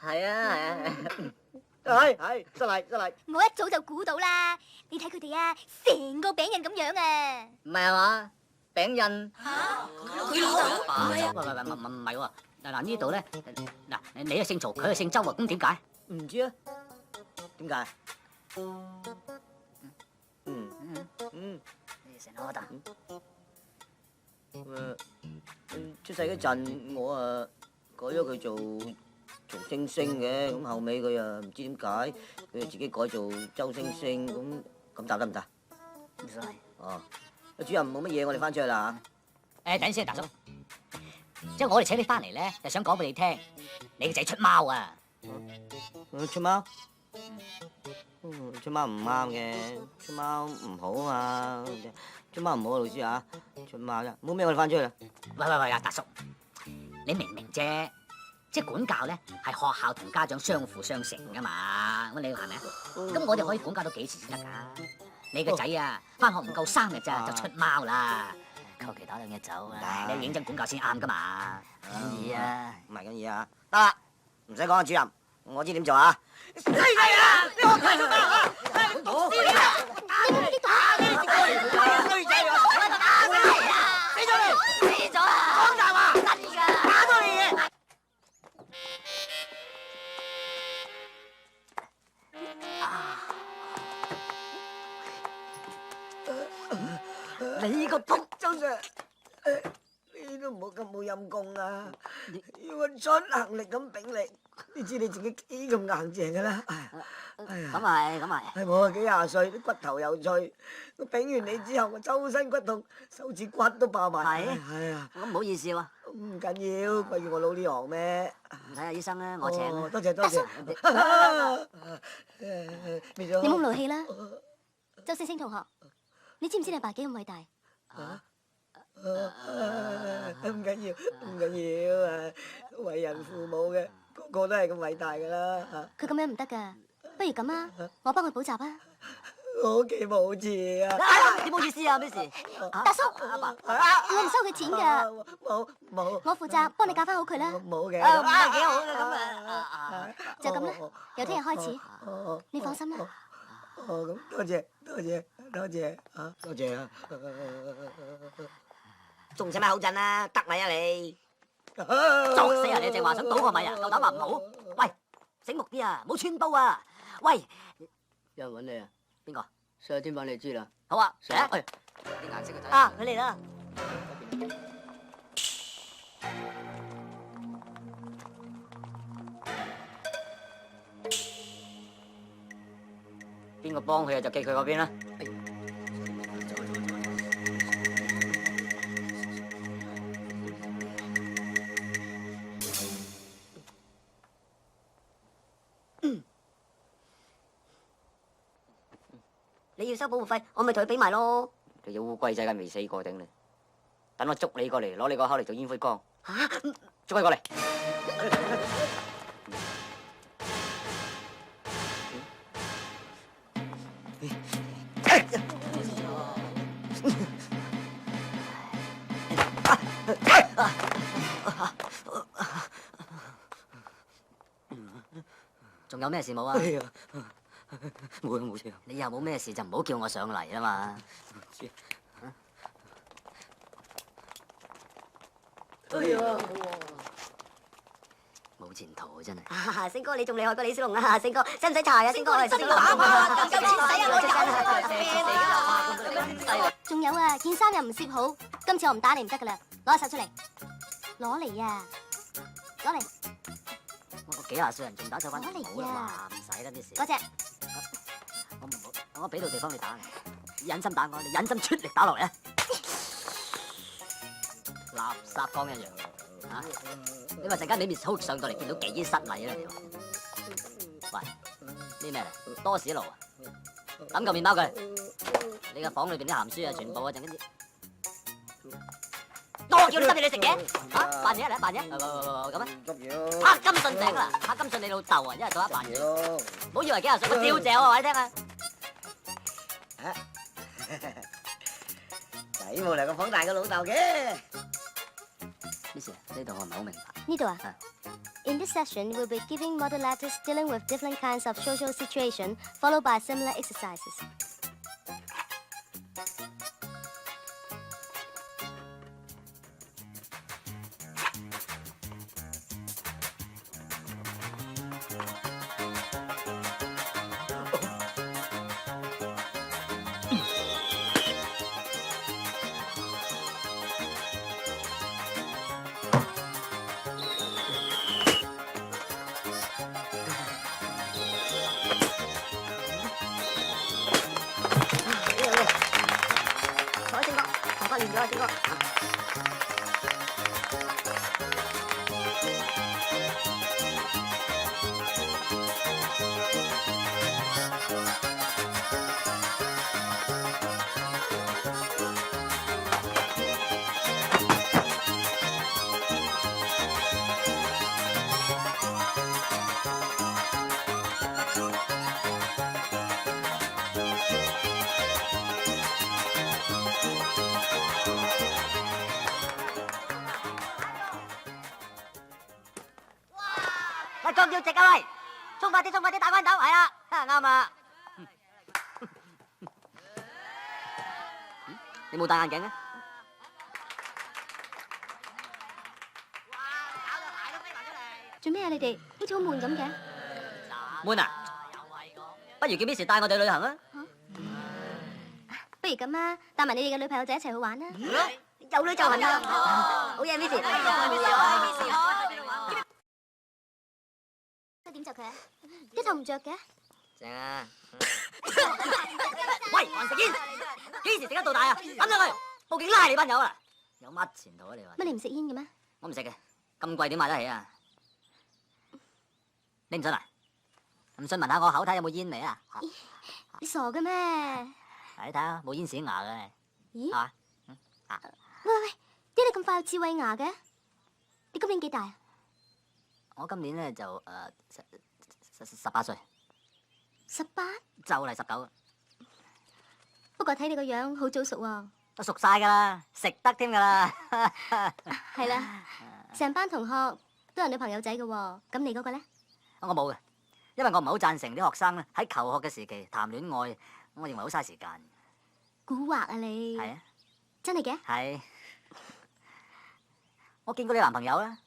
Speaker 1: 係啊，
Speaker 6: 係，失禮。
Speaker 3: 我一早就估到啦，你睇佢哋啊，成個餅印咁樣啊！
Speaker 1: 唔係嘛？餅印
Speaker 5: 佢老豆
Speaker 1: 喂，唔係喎。嗱呢度咧，嗱你係姓曹，佢係姓周啊，咁點解？
Speaker 6: 唔知啊？點解？
Speaker 1: 成我答。
Speaker 6: 出世嗰陣我改咗佢做曹星星嘅，咁後尾佢又唔知點解，佢就自己改做周星星，咁答得唔得？
Speaker 1: 唔使。
Speaker 6: 哦，主任冇乜嘢，我哋翻出去啦
Speaker 1: 誒，等陣先，大叔。即係我哋請你翻嚟咧，就想講俾你聽，你個仔出貓啊！
Speaker 6: 出貓？出貓唔啱嘅，出貓唔好啊嘛，出貓唔好啊，老師啊，出貓啫，冇咩我哋翻出去啦。
Speaker 1: 喂，阿大叔，你明唔明啫？即係管教咧，係學校同家長相輔相成噶嘛，咁你係咪啊？咁我哋可以管教到幾時先得㗎？你個仔啊，翻學唔夠3日咋，就出貓啦，求其打2日走啊！你要認真管教先啱㗎嘛，咁易啊？
Speaker 6: 唔係咁易啊，得啦，唔使講啊，主任，我知點做啊。
Speaker 1: 你個仆
Speaker 6: 周 Sir， 你都唔好咁冇陰功啊！要我出行力咁炳你，你知你自己幾咁硬淨噶啦。
Speaker 1: 咁係。
Speaker 6: 係我幾廿歲，啲骨頭又脆，我炳完你之後，我周身骨痛，手指骨都爆埋。係啊，
Speaker 1: 咁唔好意思喎，
Speaker 6: 唔緊要，怪叫我老呢行咩？
Speaker 1: 睇下醫生啦，我請啦。
Speaker 6: 多謝。
Speaker 3: 你冇咁勞氣啦，周星星同學，你知唔知你阿爸幾咁偉大？
Speaker 6: 唔緊要啊！為人父母嘅個個都係咁偉大噶啦。
Speaker 3: 佢咁樣唔得噶，不如咁啊，我幫佢補習啊！
Speaker 6: 我屋企冇錢啊！
Speaker 1: 點好意思啊？咩事？
Speaker 3: 大叔，我唔收佢錢噶，
Speaker 6: 冇，
Speaker 3: 我負責幫你教翻好佢啦。
Speaker 6: 冇嘅。
Speaker 1: 唔係幾好嘅咁啊！
Speaker 3: 就咁啦，由聽日開始，你放心啦。
Speaker 6: 咁多謝啊！多謝啊！
Speaker 1: 仲使乜口震啊？得咪啊你！作死啊！你淨話想倒我咪啊？夠膽話唔好？喂，醒目啲啊！唔好穿煲啊！喂，
Speaker 7: 有人揾你啊？
Speaker 1: 邊個？
Speaker 7: 上天揾你知啦。
Speaker 1: 好啊，嚟啊！
Speaker 2: 啲顏色嘅仔。
Speaker 1: 啊，佢嚟啦！邊個幫佢啊？就記佢嗰邊啦。
Speaker 8: 你要收保護費，我咪同佢俾埋咯。
Speaker 1: 你隻烏龜仔梗未死過頂你，等我捉你過嚟，攞你個口嚟做煙灰缸。捉佢過嚟。仲有咩事冇啊？
Speaker 6: 冇事。
Speaker 1: 你又冇咩事就唔好叫我上嚟啦嘛。冇前途啊真係。
Speaker 8: 星哥你仲厲害過李小龍啊！星哥使唔使查啊？星哥
Speaker 3: 真打
Speaker 8: 啊！
Speaker 3: 夠錢使啊！仲有啊，件衫又唔摺好，今次我唔打你唔得噶啦，攞手出嚟，攞嚟啊，攞嚟。
Speaker 1: 我個幾廿歲人仲打手板，
Speaker 3: 攞嚟
Speaker 1: 好啦
Speaker 3: 啊
Speaker 1: 嘛，唔使啦啲事。
Speaker 3: 嗰隻
Speaker 1: 我俾到地方你打，忍心打我，你忍心出力打落嚟啊！垃圾缸一樣啊！你話陣間你面好上到嚟見到幾失禮啊你話？喂，呢咩嚟？多士爐啊！抌嚿麵包佢，你個房裏邊啲鹹書啊，全部啊陣間啲。我叫你執嘢你食嘅，啊扮嘢嚟扮嘢，咁啊！拍金信頂啦，拍金信你老豆啊，一日到黑扮嘢，唔好以為幾廿歲我照嚼啊，話你聽啊！
Speaker 6: 仔冇嚟個房大過老豆嘅。
Speaker 1: 咩事啊？呢度我唔係好明白。
Speaker 3: 呢度啊。In this session, we'll be giving model letters dealing with different kinds of social situation, followed by similar exercises.
Speaker 8: 坐啊，星哥，頭髮亂咗啊，星哥。
Speaker 1: 喂，江要直啊喂，衝快啲，打關頭，係啦，啱啊。你冇戴眼鏡啊？
Speaker 3: 做咩啊？你哋好似好悶咁嘅。
Speaker 1: 悶啊！不如叫 Miss 帶我哋旅行啊！
Speaker 3: 不如咁啊，帶埋你哋嘅女朋友仔一齊去玩啦。
Speaker 8: 有女就行啦。好嘢，Miss。
Speaker 3: 點着佢啊？一頭唔着嘅。
Speaker 1: 正啊！喂，還食煙？幾時食得到大啊？抌上去，報警拉你班友啊！有乜前途啊？你話？
Speaker 3: 乜你唔食煙嘅咩？
Speaker 1: 我唔食嘅，咁貴點買得起啊？你唔信啊？唔信聞下我口睇有冇煙味啊？
Speaker 3: 你傻嘅咩？
Speaker 1: 嚟睇下，冇煙屎牙嘅。
Speaker 3: 咦？
Speaker 1: 係嘛？
Speaker 3: 喂，點解你咁快有智慧牙嘅？你今年幾大啊？
Speaker 1: 我今年咧就18歲，
Speaker 3: 18？
Speaker 1: 就嚟19，
Speaker 3: 不過睇你個樣好早熟喎。
Speaker 1: 都熟晒噶啦，食得添噶啦。
Speaker 3: 係啦，成班同學都有女朋友仔嘅喎。咁你嗰個咧？
Speaker 1: 我冇嘅，因為我唔係好贊成啲學生咧喺求學嘅時期談戀愛，我認為好嘥時間。
Speaker 3: 蠱惑啊你！
Speaker 1: 係啊，
Speaker 3: 真係嘅？
Speaker 1: 係。我見過你男朋友啦，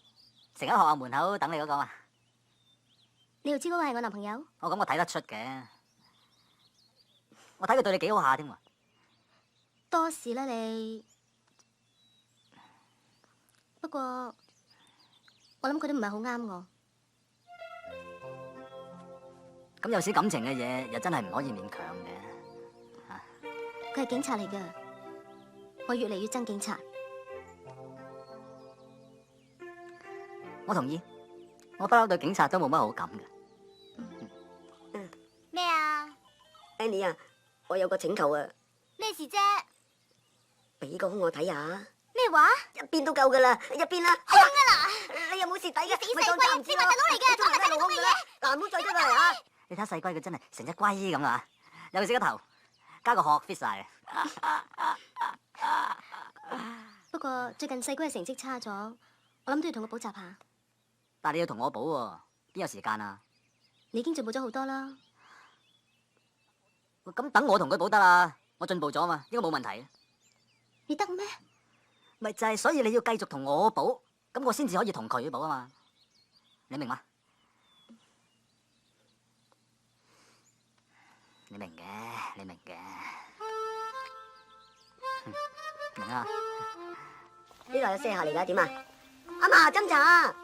Speaker 1: 成日喺學校門口等你嗰個嘛。
Speaker 3: 你又知嗰個係我男朋友？
Speaker 1: 我睇得出嘅，我睇佢對你幾好下添喎。
Speaker 3: 多事啦你。不過我諗佢都唔係好啱我。
Speaker 1: 咁有時感情嘅嘢又真係唔可以勉強嘅。
Speaker 3: 佢係警察嚟㗎，我越嚟越憎警察。
Speaker 1: 我同意，我不嬲對警察都冇乜好感嘅。
Speaker 3: 咩啊？
Speaker 8: Annie 啊，我有個請求啊，
Speaker 3: 咩事啫？
Speaker 8: 俾個胸我睇下。
Speaker 3: 咩話？
Speaker 8: 一邊都夠噶啦，一邊啦。
Speaker 3: 空啊嗱！
Speaker 8: 你有冇蝕底嘅？
Speaker 3: 死細龜，你話大佬嚟嘅，講埋晒你講嘅嘢。
Speaker 8: 嗱，唔好再出嚟啊！
Speaker 1: 你睇細龜佢真係成隻龜咁啊！尤其是個頭，加個殼 fit 晒。
Speaker 3: 不過最近細龜嘅成績差咗，我諗都要同佢補習下。
Speaker 1: 但係你要同我補喎，邊有時間啊？
Speaker 3: 你已經進步咗好多啦。
Speaker 1: 咁等我同佢補得啦，我進步咗嘛，應該冇問題。
Speaker 3: 你得咩？
Speaker 1: 咪就係，所以你要繼續同我補，咁我先至可以同佢補啊嘛。你明嗎？你明嘅，你明嘅。明啊！
Speaker 8: 呢度有些下嚟㗎，點啊？阿嫲斟茶。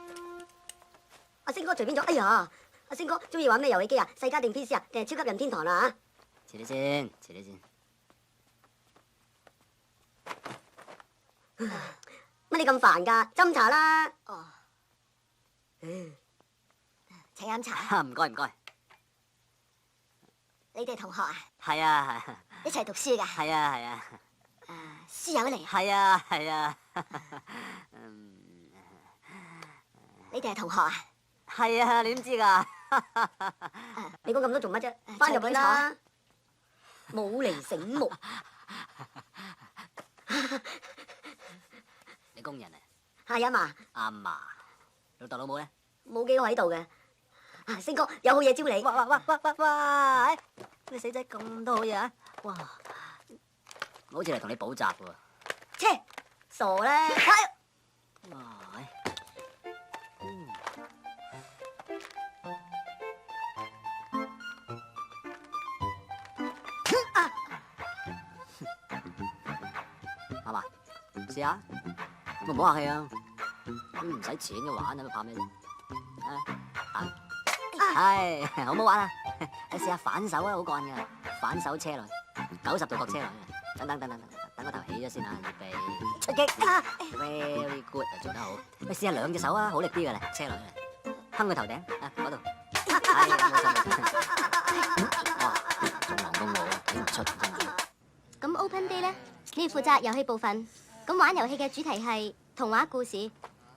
Speaker 8: 阿星哥隨便咗，哎呀！阿星哥中意玩咩遊戲機啊？世嘉定 PC 啊？定係超級任天堂啊？
Speaker 1: 遲啲先，遲啲先。
Speaker 8: 乜你咁煩㗎？斟茶啦。哦。請飲茶。
Speaker 1: 唔該唔該。
Speaker 3: 你哋同學啊？
Speaker 1: 係啊係。
Speaker 3: 一齊讀書㗎？
Speaker 1: 係啊係啊。
Speaker 3: 書友嚟啊？
Speaker 1: 係啊係啊。
Speaker 3: 你哋係同學啊？
Speaker 1: 係啊，你點知㗎？
Speaker 8: 你講咁多做乜啫？翻入去啦。冇嚟醒目。
Speaker 1: 你工人啊？
Speaker 8: 係啊嘛。
Speaker 1: 阿嫲。老豆老母咧？
Speaker 8: 冇幾個喺度嘅。啊，星哥有好嘢招你。
Speaker 1: 哇！你死仔咁多好嘢啊！哇！我好似嚟同你補習喎。
Speaker 8: 切，傻啦！
Speaker 1: 哇！阿嫲，試下，唔好客氣啊！唔使錢嘅玩，有乜怕咩啫？係，好唔好玩啊？你試下反手啊，好幹噶，反手車來，90度角車來。等個頭起咗先啊，預備出擊。Very good， 做得好。你試下兩隻手啊，好力啲嘅咧，車來，哼個頭頂啊，嗰度。係，冇錯。哇，仲忙過我，睇唔出真係。
Speaker 3: 咁 Open Day 呢，你要負責遊戲部分。咁玩遊戲嘅主題係童話故事。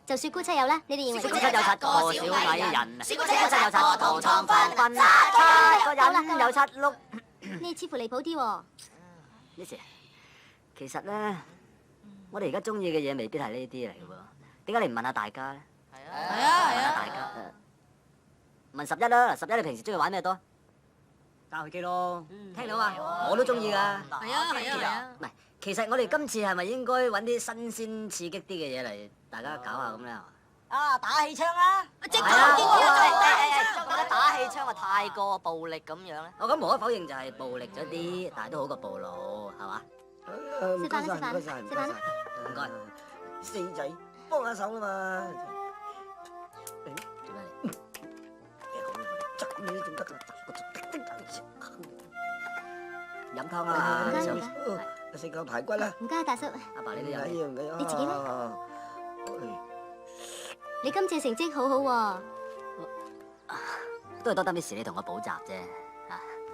Speaker 3: 就雪姑七友啦，你哋認為？
Speaker 1: 雪姑七友七個小矮人，雪姑七友七個唐裝粉，七個人有七碌。
Speaker 3: 你似乎離譜啲喎。
Speaker 1: Miss，其實咧，我哋而家中意嘅嘢未必係呢啲嚟嘅喎。點解你唔問下大家咧？係啊，大家。問11啦，11你平時中意玩咩多？打遊戲機咯。聽到嘛？我都中意㗎。係啊。唔係，其實我哋今次係咪應該揾啲新鮮刺激啲嘅嘢嚟，大家搞下咁咧？
Speaker 5: 啊，打氣槍啦！
Speaker 1: 即係打氣槍。
Speaker 5: 覺得打氣槍啊太過暴力咁樣咧。
Speaker 1: 我咁無可否認就係暴力咗啲，但係都好過暴怒，係嘛？
Speaker 3: 食飯啦，食飯啦，食飯啦。
Speaker 1: 唔該。
Speaker 6: 四仔幫下手啦嘛。
Speaker 1: 做咩？
Speaker 6: 執你都仲得㗎。
Speaker 1: 飲湯啊！
Speaker 6: 食個排骨啦。
Speaker 3: 唔該，大叔。
Speaker 1: 阿爸你都有。
Speaker 3: 你自己咧？你今次成績好好喎。
Speaker 1: 都係多得 Miss 你同我補習啫。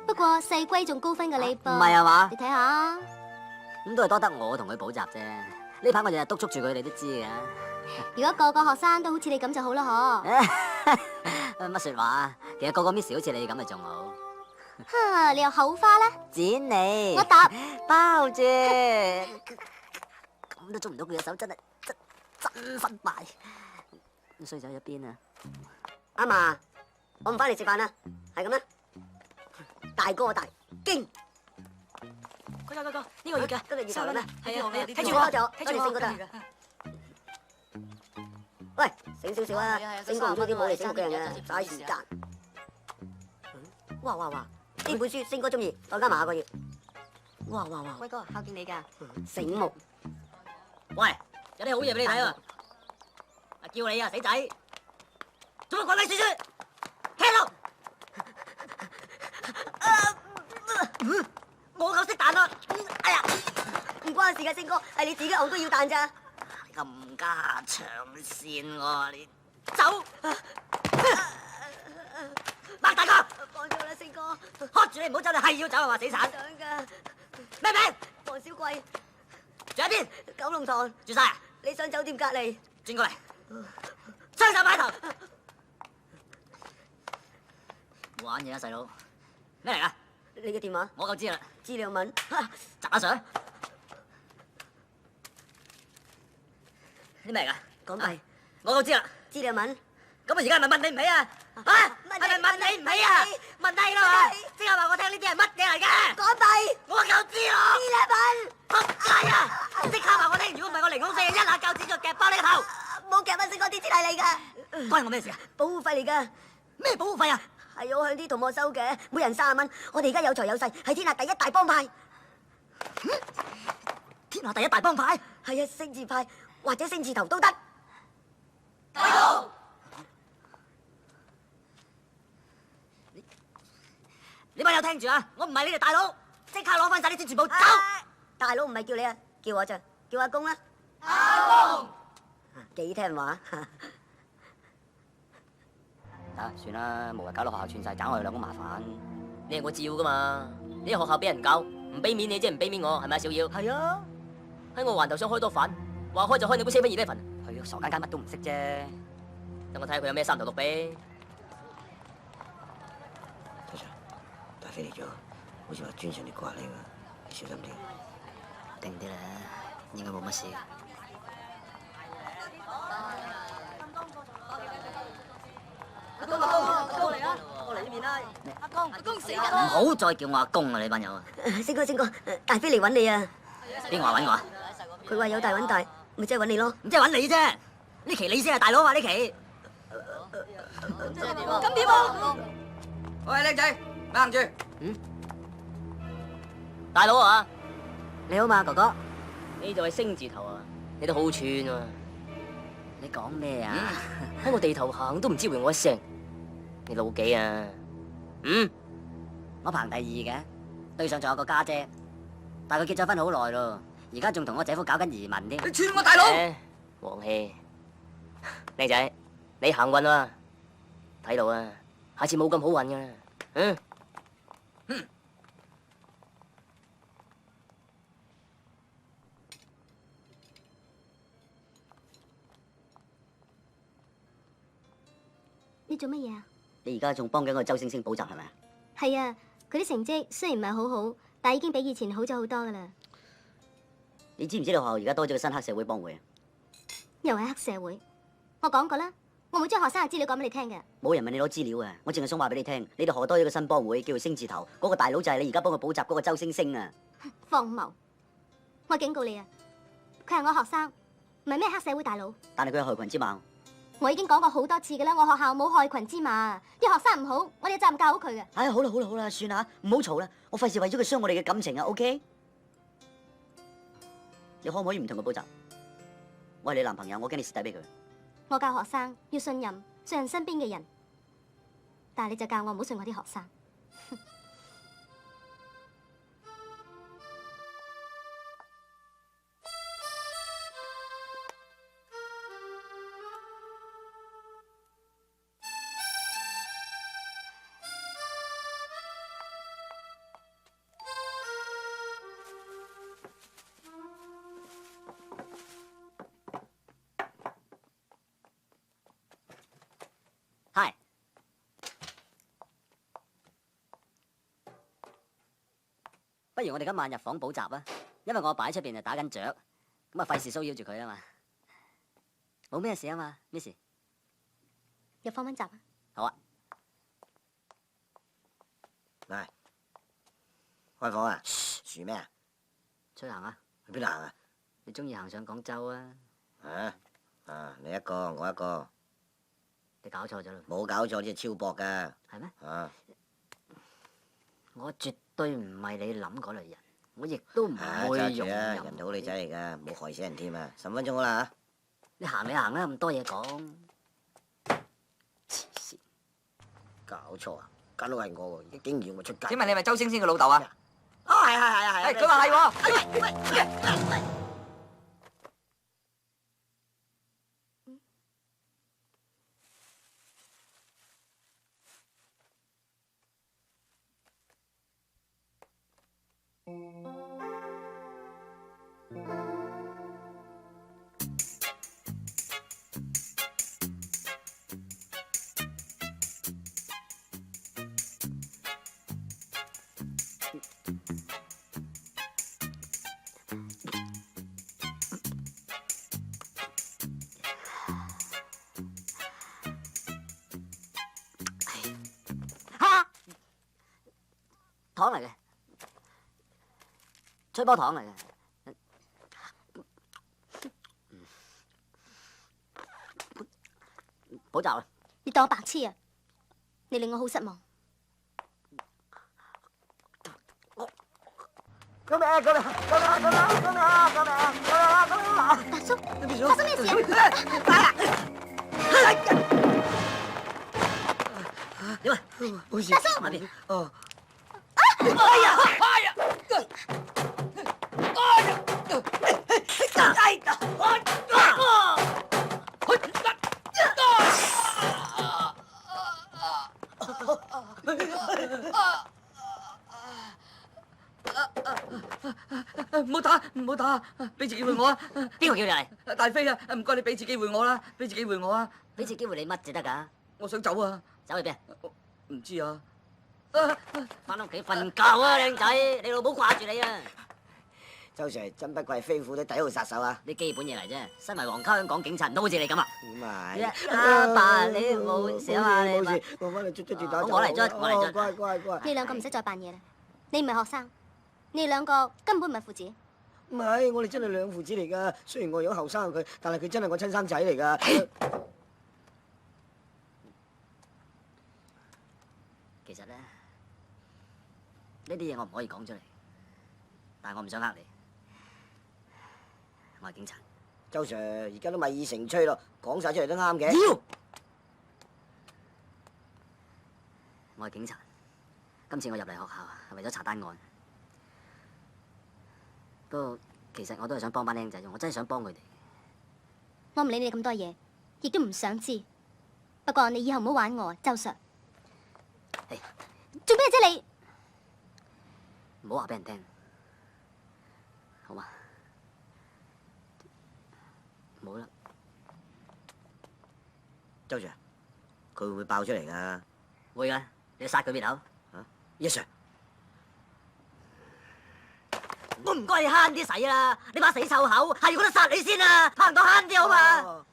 Speaker 3: 不過細龜仲高分過你噃。
Speaker 1: 唔係啊嘛？
Speaker 3: 你睇下。
Speaker 1: 咁都係多得我同佢補習啫。呢排我日日督促住佢，你都知嘅。
Speaker 3: 如果個個學生都好似你咁就好啦，嗬。
Speaker 1: 乜説話啊？其實個個 Miss 好似你咁咪仲好。
Speaker 3: 哈！你又口花啦？
Speaker 1: 剪你。
Speaker 3: 我答。
Speaker 1: 包住。咁都捉唔到佢嘅手，真係真失敗。衰仔一邊啊！
Speaker 8: 阿嫲，我唔翻嚟食飯啦，係咁啦。大哥大驚。
Speaker 5: 哥，呢個月嘅，
Speaker 8: 今日月頭啦咩？
Speaker 5: 係啊，
Speaker 8: 睇住我，睇住我得。喂，醒少少啊！星哥唔中意啲冇嚟醒目嘅人嘅，嘥時間。哇！呢本書星哥中意，我加埋下個月。哇！
Speaker 5: 威哥孝敬你㗎。
Speaker 8: 醒目。
Speaker 1: 喂，有啲好嘢俾你睇喎！叫你啊，死仔！做乜鬼鬼祟祟？聽到！我夠識彈啊！哎呀，
Speaker 8: 唔關事㗎，星哥，係你自己牛都要彈咋。
Speaker 1: 咁加長線喎，你走！擘大個！
Speaker 8: 放咗啦，星哥。
Speaker 1: 喝住你唔好走，你係要走啊嘛，死散！
Speaker 8: 想㗎。
Speaker 1: 咩名？
Speaker 8: 黃小貴。
Speaker 1: 住喺邊？
Speaker 8: 九龍塘。
Speaker 1: 住晒啊！
Speaker 8: 理想酒店隔離。
Speaker 1: 轉過嚟，雙手擺頭。玩嘢啊，細佬！咩嚟㗎？
Speaker 8: 你嘅電話。
Speaker 1: 我夠知啦。
Speaker 8: 資料文。
Speaker 1: 砸阿 Sir。啲咩嚟㗎？
Speaker 8: 港幣。
Speaker 1: 我夠知啦。
Speaker 8: 資料文。
Speaker 1: 咁我而家係咪問你唔起啊？啊？係咪問你唔起啊？問低啦嘛！即係話我聽呢啲係乜嘢嚟㗎？
Speaker 8: 港幣。
Speaker 1: 我夠知咯。
Speaker 8: 資料文。
Speaker 1: 仆街啊！即刻話我聽，如果唔係我凌空四一下鉸剪就夾爆你個頭！
Speaker 8: 冇夾啊，星哥啲錢係你㗎。
Speaker 1: 關我咩事啊？
Speaker 8: 保護費嚟㗎。
Speaker 1: 咩保護費啊？
Speaker 8: 係我向啲同學收嘅，每人30蚊。我哋而家有財有勢，係天下第一大幫派。
Speaker 1: 天下第一大幫派？
Speaker 8: 係啊，星字派或者星字頭都得。
Speaker 1: 大佬，你班友聽住啊！我唔係你哋大佬，即刻攞翻晒啲錢全部走！
Speaker 8: 大佬唔係叫你啊，叫我咋？叫阿公啦。
Speaker 1: 阿公，
Speaker 8: 幾聽話。
Speaker 1: 算啦，無謂搞到學校串晒，找我哋兩個麻煩。你係我照噶嘛？你喺學校俾人教，唔俾面你即係唔俾面我，係咪啊，小妖？係啊。喺我環頭想開多飯，話開就開你杯7-11。係啊，傻更更乜都唔識啫。等我睇下佢有咩三頭六臂。
Speaker 6: 隊長，大飛嚟咗，好似話專程嚟刮你㗎，你小心啲。
Speaker 1: 定啲啦，應該冇乜事。
Speaker 2: 面啦。阿公，阿公死人
Speaker 1: 唔好再叫我阿公啊！你班友啊，
Speaker 8: 星哥，大飛嚟揾你啊！
Speaker 1: 邊個話揾我啊？
Speaker 8: 佢話有大揾大，咪即係揾你咯。
Speaker 1: 唔即係揾你啫。呢期你先係大佬啊！呢期
Speaker 5: 咁點啊？
Speaker 2: 喂，靚仔，咪行住。
Speaker 1: 大佬啊！
Speaker 8: 你好嘛，哥哥。
Speaker 1: 你就係星字頭啊！你都好串啊！
Speaker 8: 你講咩啊？
Speaker 1: 喺我地頭行都唔知回我一聲，你老幾啊？
Speaker 8: 我排第2嘅，對上仲有個家姐，但係佢結咗婚好耐咯，而家仲同我姐夫搞緊移民添。
Speaker 2: 你串我大佬！
Speaker 1: 黃氣，靚仔，你行運啊！睇到啊，下次冇咁好運噶啦。
Speaker 3: 你做乜嘢啊？
Speaker 8: 你而家仲幫緊個周星星補習係咪啊？
Speaker 3: 係啊，佢啲成績雖然唔係好好，但係已經比以前好咗好多噶啦。
Speaker 8: 你知唔知道學校而家多咗個新黑社會幫會啊？
Speaker 3: 又係黑社會，我講過啦，我冇將學生嘅資料講俾你聽嘅。
Speaker 8: 冇人問你攞資料啊！我淨係想話俾你聽，你哋學多咗個新幫會，叫做星字頭，嗰個大佬就係你而家幫佢補習嗰個周星星啊！
Speaker 3: 荒謬！我警告你啊，佢係我學生，唔係咩黑社會大佬。
Speaker 8: 但係佢有害群之馬。
Speaker 3: 我已經講過好多次嘅啦，我學校冇害群之馬，啲學生唔好，我哋有責任教好佢嘅。
Speaker 8: 唉，好啦，算啦，唔好嘈啦，我費事為咗佢傷我哋嘅感情啊 ，OK？ 你可唔可以唔同佢補習？我係你男朋友，我驚你蝕底俾佢。
Speaker 3: 我教學生要信任身邊嘅人，但係你就教我唔好信我啲學生。
Speaker 8: 係，不如我哋今晚入房補習啊，因為我阿爸喺出邊就打緊雀，咁啊費事騷擾住佢啊嘛。冇咩事啊嘛，咩事？
Speaker 3: 入房溫習啊！
Speaker 8: 好啊。
Speaker 6: 嚟，開房啊！噓咩啊？
Speaker 8: 出去行啊！
Speaker 6: 去邊度行啊？
Speaker 8: 你中意行上廣州啊？
Speaker 6: 你一個，我一個。
Speaker 8: 你搞錯咗啦！
Speaker 6: 冇搞錯，呢係超薄噶。
Speaker 8: 係咩？
Speaker 1: 我絕對唔係你諗嗰類人，我亦都唔
Speaker 6: 揸
Speaker 1: 會用
Speaker 6: 住啊！
Speaker 1: 任
Speaker 6: 人哋好女仔嚟噶，冇害死人添啊！10分鐘好啦
Speaker 8: 你行你行啦，咁多嘢講。
Speaker 6: 黐線，搞錯啊！間屋係我喎，竟然要我出街。
Speaker 2: 請問你係咪周星星嘅老豆啊？
Speaker 6: 係。
Speaker 2: 佢話係喎。
Speaker 8: 糖嚟嘅，吹波糖嚟嘅。補習啊！
Speaker 3: 你當我白痴啊！你令我好失望。
Speaker 6: 救命！救命！救命！救命！救命！救命！救命！
Speaker 3: 大叔，發生咩事啊？
Speaker 8: 點啊？
Speaker 6: 好事。
Speaker 3: 大叔
Speaker 8: 埋邊？
Speaker 6: 哦。
Speaker 2: 唔好打，俾次機會我啊！
Speaker 8: 邊個叫你嚟？
Speaker 2: 大飛啊，唔該你俾次機會我啦，俾次機會我啊！
Speaker 8: 俾次機會你乜至得㗎？
Speaker 2: 我想走啊！
Speaker 8: 走去邊？
Speaker 2: 唔知啊！
Speaker 8: 翻屋企瞓覺啊，靚仔！你老母掛住你啊！
Speaker 6: 周 Sir 真不愧係飛虎隊第一號殺手啊！
Speaker 1: 啲基本嘢嚟啫，身為皇家香港警察，唔都好似你咁啊！
Speaker 6: 點啊？
Speaker 1: 阿爸，你冇事啊嘛？你
Speaker 6: 冇事，我翻嚟捉住打。
Speaker 1: 我嚟捉，我嚟捉。
Speaker 6: 乖乖乖！
Speaker 3: 你兩個唔使再扮嘢啦，你唔係學生，你哋兩個根本唔係父子。
Speaker 6: 唔係，我哋真係兩父子嚟噶。雖然我有後生佢，但係佢真係我親生仔嚟噶。
Speaker 1: 其實咧，呢啲嘢我唔可以講出嚟，但係我唔想呃你。我係警察。
Speaker 6: 周 Sir 而家都米已成炊咯，講晒出嚟都啱嘅。
Speaker 1: 妖！我係警察，今次我入嚟學校係為咗查單案。不過其實我都係想幫班僆仔，我真係想幫佢哋。
Speaker 3: 我唔理你咁多嘢，亦都唔想知。不過你以後唔好玩我啊，周 Sir。
Speaker 1: 係
Speaker 3: 做咩啫你？
Speaker 1: 唔好話俾人聽，好嘛？冇啦。
Speaker 6: 周 Sir，佢會唔會爆出嚟噶？
Speaker 1: 會噶，你殺佢滅口。
Speaker 6: 啊 ，Yes Sir。
Speaker 1: 我唔該你慳啲使啦，你把死臭口，係我都殺你先啊！慳到慳啲好嘛？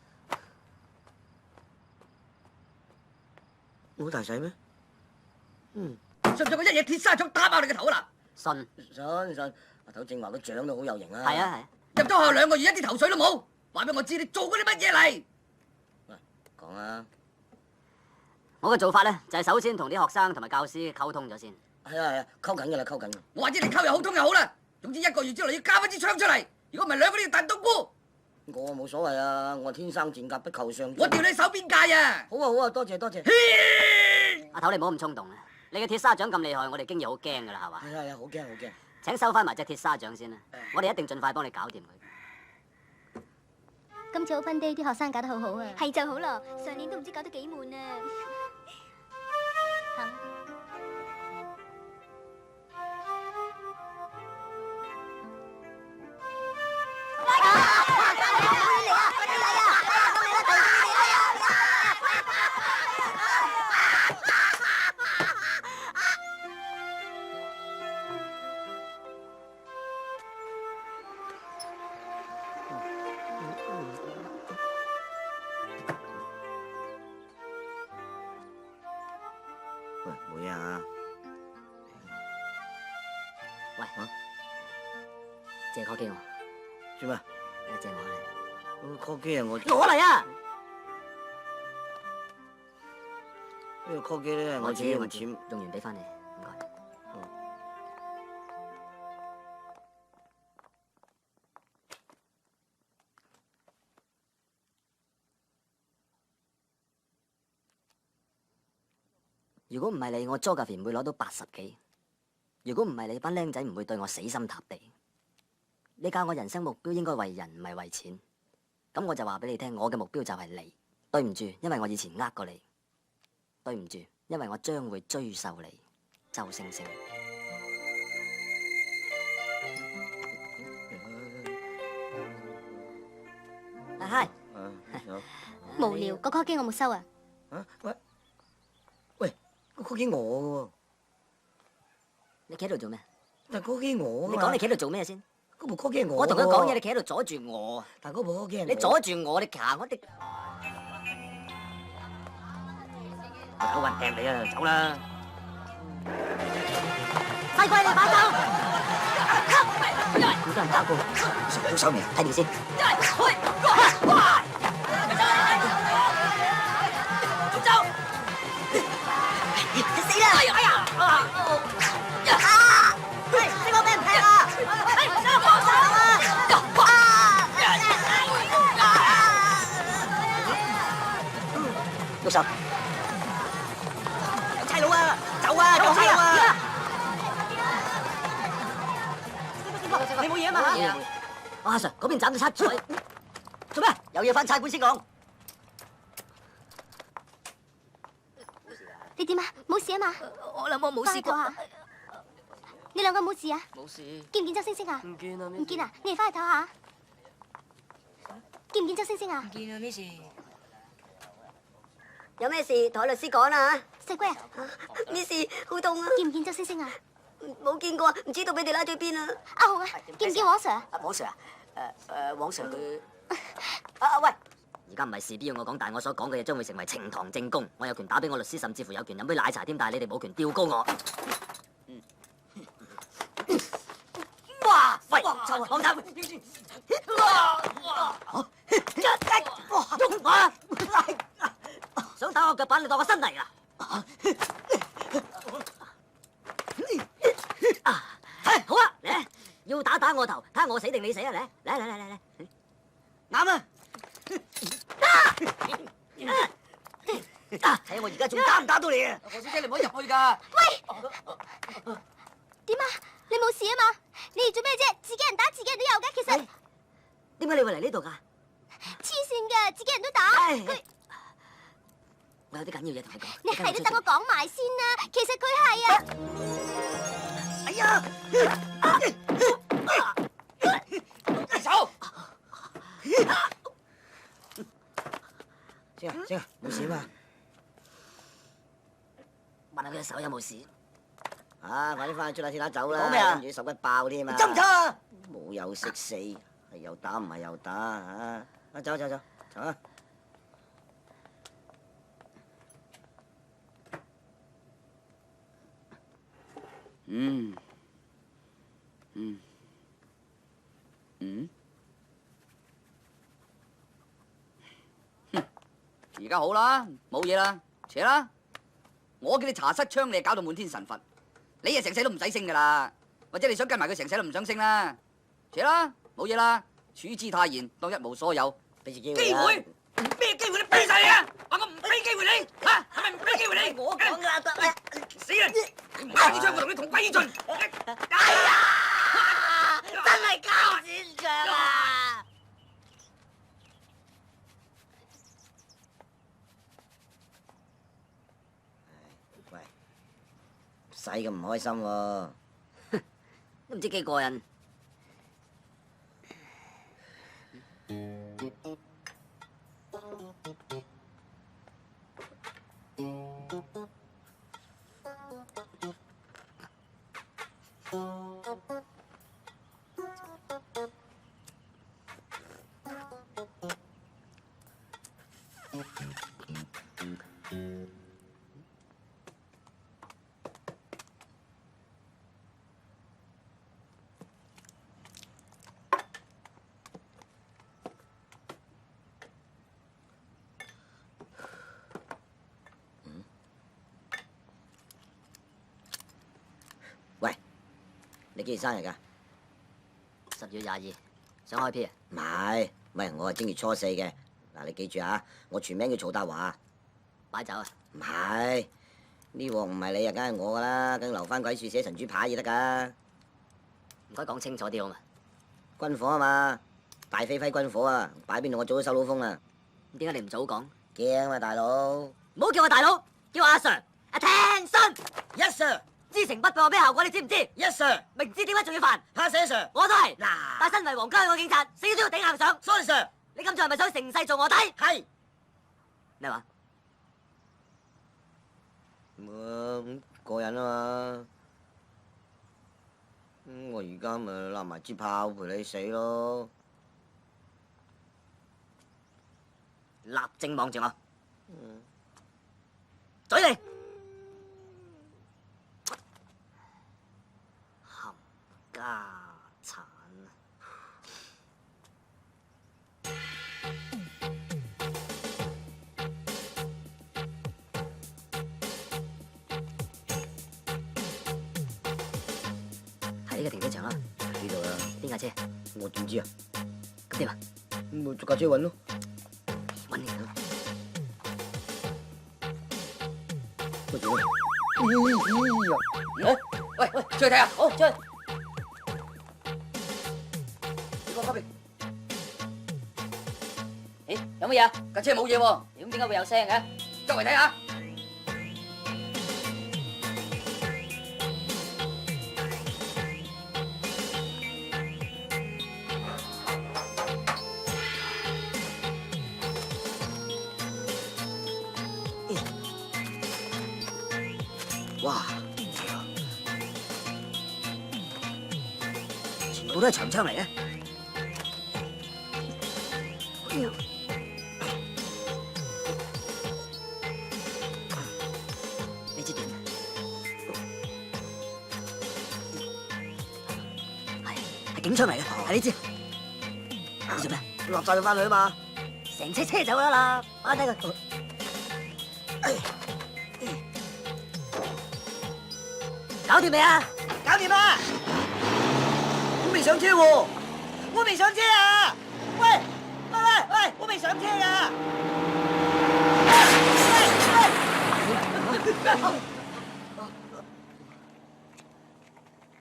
Speaker 6: 好大使咩？嗯。
Speaker 2: 信唔信我一嘢鐵砂掌打爆你個頭啊
Speaker 1: 信。
Speaker 6: 信，阿頭正話個獎都好有型啊！
Speaker 1: 係啊係。
Speaker 2: 入咗學2個月，一啲頭緒都冇，話俾我知你做過啲乜嘢嚟？
Speaker 6: 喂，講啊！
Speaker 1: 我嘅做法咧，就係首先同啲學生同埋教師溝通咗先。
Speaker 6: 係啊，溝緊噶啦，溝緊。
Speaker 2: 我話知你溝又好通又好啦，總之1個月之內要交翻支槍出嚟，如果唔係2個都要燉冬菇。
Speaker 6: 我冇所謂啊，我天生賤格不求上進。
Speaker 2: 我調你守邊界啊！
Speaker 6: 好啊好啊，多謝多謝。
Speaker 1: 阿頭你唔好咁衝動啊！你嘅鐵砂掌咁厲害，我哋經已好驚噶啦，係嘛？
Speaker 6: 係啊，好驚好驚。
Speaker 1: 請收翻埋隻鐵砂掌先啦，我哋一定盡快幫你搞掂佢。
Speaker 3: 今次 Open Day 啲學生搞得好好啊，係就好咯。上年都唔知搞得幾悶啊。行。
Speaker 6: 喂，冇嘢啊！
Speaker 1: 喂，借 call 機我，
Speaker 6: 做咩？
Speaker 1: 借我嚟。
Speaker 6: call 機啊，我
Speaker 1: 嚟啊！
Speaker 6: 呢個 call 機咧，我自己用錢
Speaker 1: 用完俾翻你，唔該。如果唔係你，我 Geography 唔會攞到80幾。如果唔係你，班僆仔唔會對我死心塌地。你教我人生目標應該為人，唔係為錢。咁我就話俾你聽，我嘅目標就係你。對唔住，因為我以前呃過你。對唔住，因為我將會追究你，周星星。嗨，
Speaker 3: 無聊，個 call 機我冇收啊。
Speaker 6: 啊喂，個 call 機我嘅
Speaker 1: 你企喺度做咩？
Speaker 6: 但係 call 機我
Speaker 1: 你講你企喺度做咩先？
Speaker 6: 嗰部 call 機我。
Speaker 1: 我同佢講嘢，你企喺度阻住我。
Speaker 6: 但係嗰部 call 機
Speaker 1: 你阻住我，你行我哋。有人掟你啊！走啦！西龜，你快走！好多人打過，好手未？睇電先。走！死啦！哎呀！喂，呢個俾人劈啊！幫手啊！喐手！差佬啊，走啊，有差佬啊！你冇嘢啊嘛嚇？阿 Sir，嗰邊斬到七彩，做咩？有嘢翻差館先講。
Speaker 3: 你點啊？冇事啊嘛？
Speaker 5: 我諗我冇試過。
Speaker 3: 啊！你兩個冇事啊？
Speaker 7: 冇事。
Speaker 3: 見唔見周星星啊？
Speaker 7: 唔見啊，
Speaker 3: 唔見啊？你哋翻去唞下。見唔見周星星啊？
Speaker 7: 唔見啊，Miss。
Speaker 8: 有咩事同律師講啦
Speaker 3: 細龜啊
Speaker 8: ，Miss 好凍啊！
Speaker 3: 見唔見周星星啊？
Speaker 8: 冇見過啊，唔知道俾你拉咗去邊啊！
Speaker 3: 阿紅啊，見唔見黃 Sir 啊？
Speaker 1: 黃 Sir 啊？黃 Sir 佢喂，而家唔係事必要我講，但係我所講嘅嘢將會成為呈堂證供。我有權打俾我律師，甚至乎有權飲杯奶茶添，但係你哋冇權吊高我。哇！喂，黃頭，喐我啊！想打我腳板，你當我新嚟啊？好啊，嚟，要打我頭，睇下我死定你死啊！嚟，啱啊！睇下我而家仲打唔打到你啊！
Speaker 2: 何小姐，你唔可以入去㗎。
Speaker 3: 點啊？你冇事啊嘛？你哋做咩啫？自己人打自己人都有嘅，其實
Speaker 1: 點解你會嚟呢度㗎？
Speaker 3: 黐線嘅，自己人都打。佢，
Speaker 1: 我有啲緊要嘢同你講。
Speaker 3: 你係都等我講埋先啦。其實佢係啊。
Speaker 1: 哎呀！
Speaker 2: 低手！
Speaker 6: 星啊，冇事嘛？
Speaker 1: 問下佢隻手有冇事？
Speaker 6: 啊，快啲翻去出下鐵打走啦！
Speaker 1: 講咩啊
Speaker 6: 跟住手骨爆添啊！
Speaker 1: 針叉！
Speaker 6: 冇有識死，係又打唔係又打啊！啊，走啊！
Speaker 2: 而家好啦，冇嘢啦，扯啦！我叫你查失槍，你就搞到滿天神佛，你啊成世都唔使升噶啦，或者你想跟埋佢成世都唔想升啦，扯啦，冇嘢啦，處之泰然，當一無所有。
Speaker 6: 俾次機
Speaker 2: 機
Speaker 6: 會
Speaker 2: 會咩機會你俾晒你啊！話我唔俾機會你嚇，係咪唔俾機會你？
Speaker 1: 我講㗎得啦！
Speaker 2: 死啦！你唔交支槍，我同你同歸於盡。
Speaker 1: 哎呀！真係交戰場啊！
Speaker 6: 喂，使咁唔開心喎！
Speaker 1: 都唔知幾過癮。
Speaker 6: 喂，你幾時生日㗎？
Speaker 1: 10月22，想開 P 啊？
Speaker 6: 唔係，我係正月初4嘅。嗱，你記住啊，我全名叫曹達華。
Speaker 1: 擺酒啊？
Speaker 6: 唔係，呢鑊唔係你啊，梗係我㗎啦，梗留翻鬼樹寫神豬牌至得㗎。
Speaker 1: 唔該講清楚啲好嘛？
Speaker 6: 軍火啊嘛，大飛揮軍火啊，擺邊度我早都收到風啦。
Speaker 1: 咁點解你唔早講？
Speaker 6: 驚啊嘛，大佬。
Speaker 1: 唔好叫我大佬，叫我阿 Sir。Attention！
Speaker 6: Yes sir，
Speaker 1: 知情不報有咩效果？你知唔知？
Speaker 6: Yes sir，
Speaker 1: 明知點解仲要煩？
Speaker 6: 嚇死 Sir。
Speaker 1: 我都係。
Speaker 6: 嗱
Speaker 1: 但身為皇家嘅警察，死都要頂硬上。
Speaker 6: ，sorry Sir，
Speaker 1: 你今次係咪想成世做卧底？
Speaker 6: 係。
Speaker 1: 咩話？
Speaker 6: 咁過癮啊嘛。我而家咪攬埋支炮陪你死咯。
Speaker 1: 立正望住我。嘴你！冚家產啊！喺呢個停車場啦。
Speaker 6: 呢度啦。
Speaker 1: 邊架車？
Speaker 6: 我點知啊？
Speaker 1: 咁點啊？
Speaker 6: 咪逐架車揾咯。
Speaker 1: 揾你咯。
Speaker 6: 乜嘢啊？
Speaker 2: 喂，出去睇下。
Speaker 1: 好，出去。
Speaker 2: 你個花瓶，
Speaker 1: 咦，有乜嘢啊？
Speaker 2: 架車冇嘢喎，
Speaker 1: 咁點解會有聲嘅？
Speaker 2: 周圍睇下。
Speaker 6: 哇！部都係長槍嚟嘅。呢支點？係警槍嚟嘅，係呢支。你做咩？落晒佢翻去啊嘛！成車車走啦！我睇佢。搞掂未啊？搞掂啦！我未上車喎，我未上車啊！喂喂喂喂，我未上車啊！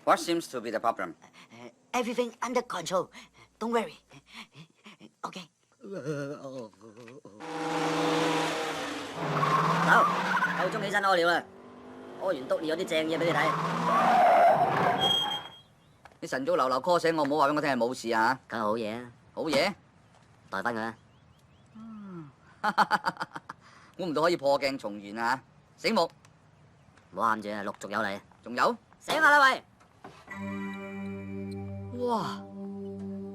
Speaker 6: 喂
Speaker 2: What seems to be the problem?
Speaker 6: Everything under control. Don't worry. OK。好，夠鐘起身屙尿啦！屙完篤尿有啲正嘢俾你睇。
Speaker 2: 你晨早流流 call 醒我，唔好話俾我聽係冇事啊！
Speaker 6: 梗係好嘢啊！
Speaker 2: 好嘢，
Speaker 6: 代翻佢啊！
Speaker 2: 估唔到可以破鏡重圓啊！醒目，
Speaker 6: 唔好喊住啊，陸續有嚟。
Speaker 2: 仲有？
Speaker 6: 醒下啦喂！
Speaker 2: 哇！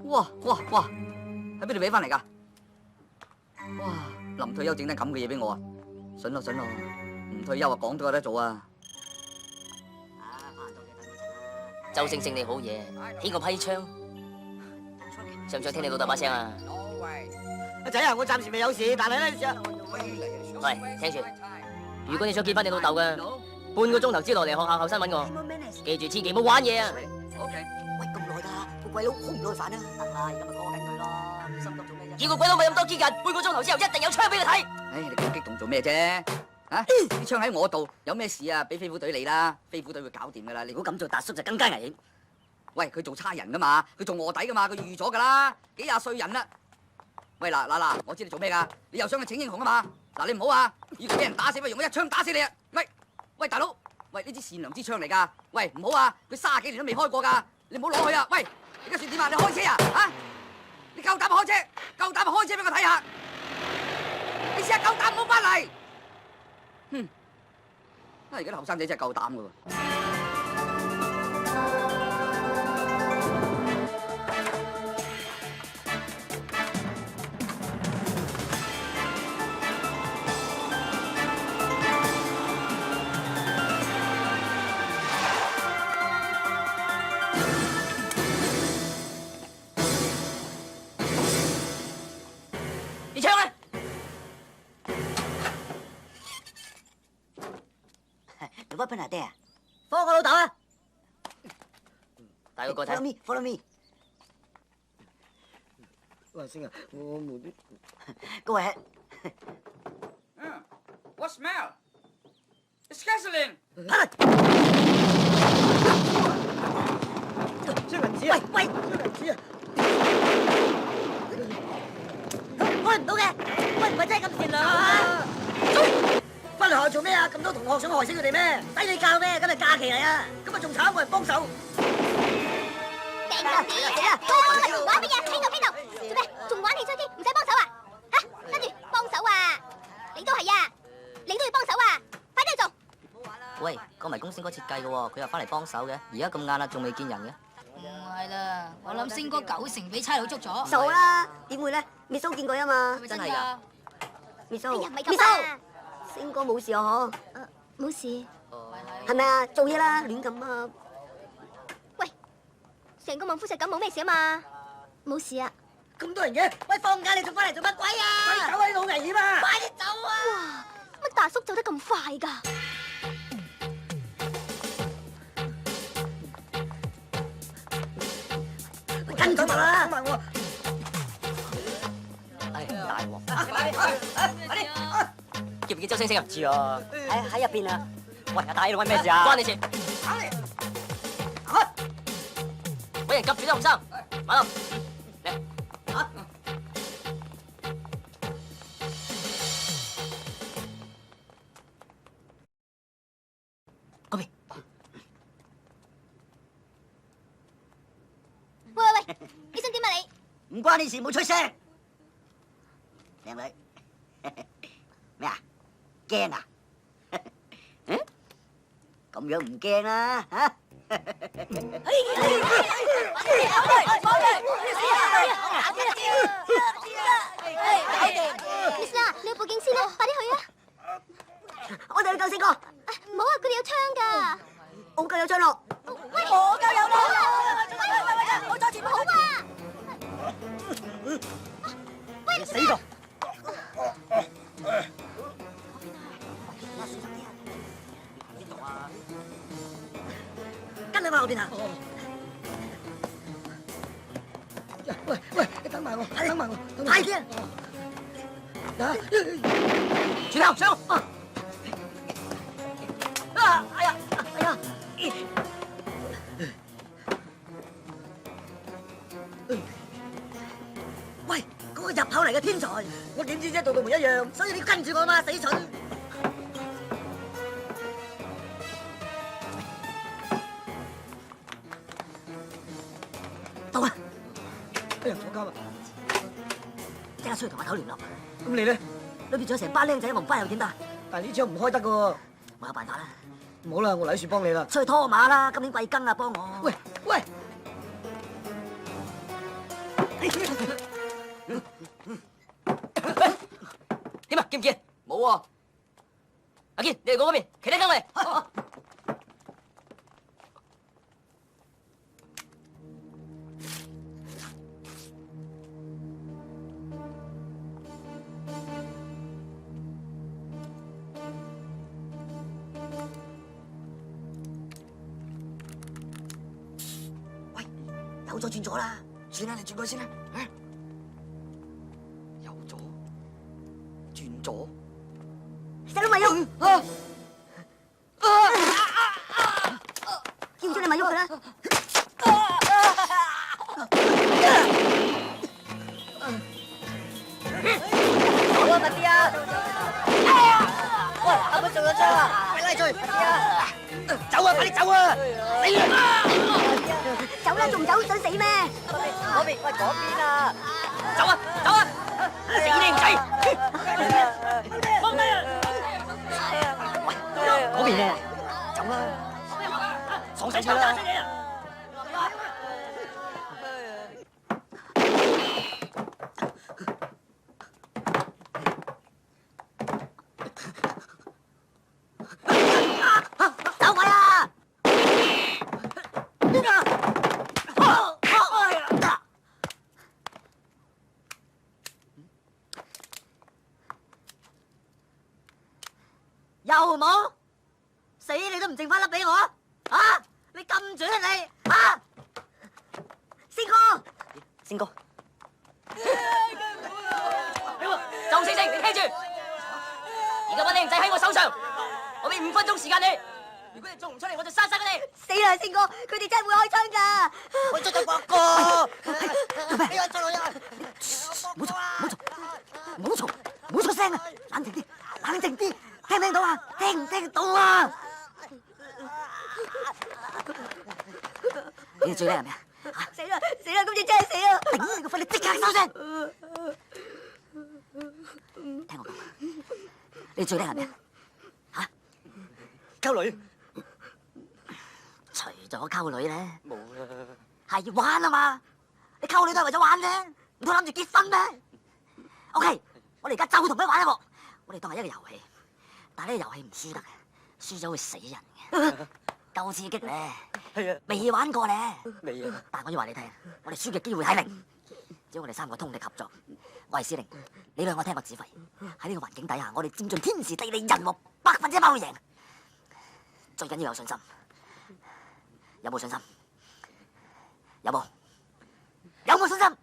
Speaker 2: 哇哇哇！喺邊度俾翻嚟㗎？哇！臨退休整單咁嘅嘢俾我啊！筍咯筍咯，唔退休啊講都有得做啊！
Speaker 1: 周星星你好嘢，天個批槍，想唔想聽你老豆把聲啊？
Speaker 6: 阿仔啊，我暫時未有事，但係咧，
Speaker 1: 喂，聽住，如果你想見翻你老豆嘅，半個鐘頭之內嚟學校後生揾我，記住千祈唔好玩嘢啊！
Speaker 2: OK。
Speaker 6: 喂咁耐㗎，個鬼佬好唔耐煩啊！得啦，而家咪過緊佢咯，心急做咩啫？
Speaker 1: 叫個鬼佬咪咁多堅韌，半個鐘頭之後一定有槍俾你睇。
Speaker 2: 唉，你咁激動做咩啫？啊！啲槍喺我度，有咩事啊？俾飛虎隊你啦，飛虎隊會搞掂噶啦。你
Speaker 6: 如果咁做達叔就更加危險。
Speaker 2: 喂，佢做差人噶嘛，佢做卧底噶嘛，佢預咗噶啦，幾廿歲人啦。喂嗱，我知你做咩噶，你又想去請英雄啊嘛？嗱，你唔好啊，如果俾人打死，不如我一槍打死你啊！喂，大佬，喂，呢支善良之槍嚟噶，喂，唔好啊，佢30幾年都未開過噶，你唔好攞去啊！喂，而家算點啊？你開車啊？啊！你夠膽開車？夠膽開車俾我睇下！你試下夠膽唔好翻嚟！哼！而家啲後生仔真係夠膽噶喎！
Speaker 1: 你槍咧？The
Speaker 6: weapon are there。
Speaker 1: 放我老豆啊！大個個睇。
Speaker 6: Follow me。喂，星啊，我冇啲。Go ahead。What
Speaker 2: smell? It's gasoline。
Speaker 6: 張銀紙啊！喂，張銀紙啊！開唔到嘅，喂，唔係真係咁善良啊！翻嚟學校做咩啊？咁多同學想害死佢哋咩？抵你教咩？今日假期嚟啊！今日仲慘，冇人幫手。
Speaker 3: 定啊！玩乜嘢？邊度？做咩？仲玩起槍添？唔使幫手啊？嚇！跟住幫手啊！你都係啊！你都要幫手啊！快啲去做！
Speaker 1: 喂，講埋公司嗰設計嘅喎，佢又翻嚟幫手嘅，而家咁晏啦，仲未見人嘅。
Speaker 5: 唔係啦，我諗星哥90%俾差佬捉咗。
Speaker 8: 傻啦，點會咧？Miss蘇見過啊嘛。
Speaker 5: 真係㗎。
Speaker 8: Miss 蘇，
Speaker 3: 哎呀，唔係咁啊！
Speaker 8: 星哥冇事啊嗬？
Speaker 3: 冇事。
Speaker 8: 係咪啊？做嘢啦，亂咁啊！
Speaker 3: 喂，成個孟夫石咁冇咩事啊嘛？冇事啊。
Speaker 6: 咁多人嘅，喂，放假你仲翻嚟做乜鬼啊？快走啊！呢度好危險啊！
Speaker 3: 快啲走啊！哇，乜大叔走得咁快㗎？
Speaker 6: 跟住啦！
Speaker 1: 唉，大鑊！見唔見周星星啊？知啊。
Speaker 6: 喺入邊啊！
Speaker 1: 喂，阿大，你揾咩事啊？關你事。揾人夾住啲紅衫，馬路嚟。嗰邊。
Speaker 3: 喂，你想點啊你？
Speaker 6: 唔關你事，冇出聲。靚女，咩啊？驚啊？嗯？咁樣唔驚啊？嚇？
Speaker 2: 邊啊？
Speaker 6: 喂喂，你等埋我，等埋我，
Speaker 2: 快啲啊！
Speaker 1: 轉頭上！哎呀！
Speaker 2: 喂，嗰個入口嚟嘅天才，我點知啫？道道門一樣，所以你跟住我嘛，死蠢！到啦！
Speaker 6: 哎呀，坐監啊！
Speaker 2: 即刻出去同阿頭聯絡。
Speaker 6: 咁你咧？
Speaker 2: 裏邊仲有成班僆仔，我唔翻又點得？
Speaker 6: 但係呢槍唔開得噶喎。
Speaker 2: 我有辦法啦，
Speaker 6: 唔好啦，我嚟樹幫你啦。
Speaker 2: 出去拖馬啦！今年貴庚啊，幫我。
Speaker 6: 喂喂！
Speaker 1: 點啊？見唔見？
Speaker 2: 冇啊！
Speaker 1: 阿堅，你嚟我嗰邊，企低跟我嚟。
Speaker 2: 喂，有咗轉咗啦，轉啦，你轉過先啦。有咗，轉咗。
Speaker 8: 細佬咪喐，叫咗你咪喐佢啦。
Speaker 2: 好啊，快啲啊！喂，啱啱中咗槍啊！快拉追！快啲啊！走啊！快啲走啊！死啊！
Speaker 8: 走啦，仲走想死咩？
Speaker 2: 嗰邊，喂，嗰邊啊！
Speaker 1: 走啊！走啊！死靚仔！放低啊！
Speaker 2: 嗰邊啊！走啦！
Speaker 1: 爽仔槍打死你啊！
Speaker 2: 走位啊！又冇死你都唔剩翻粒俾我啊！你咁準啊你啊！
Speaker 8: 星哥，
Speaker 2: 星哥，
Speaker 1: 周星星，你聽住，而家班靚仔喺我手上，我俾5分鐘時間你，如果你做唔出嚟，我就殺晒佢哋。
Speaker 8: 死啦，星哥，佢哋真係會開槍㗎！
Speaker 2: 我出咗國歌，你我做女人，唔好嘈，唔好出聲啊！冷靜啲，冷靜啲，聽唔聽到啊？聽唔聽到啊？你哋最叻係咩啊？
Speaker 8: 死啦，死啦，今次真係死啦！
Speaker 2: 頂你個肺！你即刻收聲！聽我講，你最叻係咩啊？
Speaker 6: 溝女。
Speaker 2: 除咗溝女咧，
Speaker 6: 冇啦。
Speaker 2: 係玩啊嘛！你溝女都係為咗玩啫，唔通諗住結婚咩 ？OK， 我哋而家就同佢玩一幕，我哋當係一個遊戲，但係呢個遊戲唔輸得嘅，輸咗會死人嘅，夠刺激咧！
Speaker 6: 係啊，
Speaker 2: 未玩過咧，
Speaker 6: 未啊。
Speaker 2: 但係我要話你聽，我哋輸嘅機會係零，只要我哋3個通力合作。我係司令，你兩個聽我指揮，喺呢個環境底下，我哋佔盡天時地利人和，100%會贏。最緊要有信心。有冇信心？有冇？有冇信心？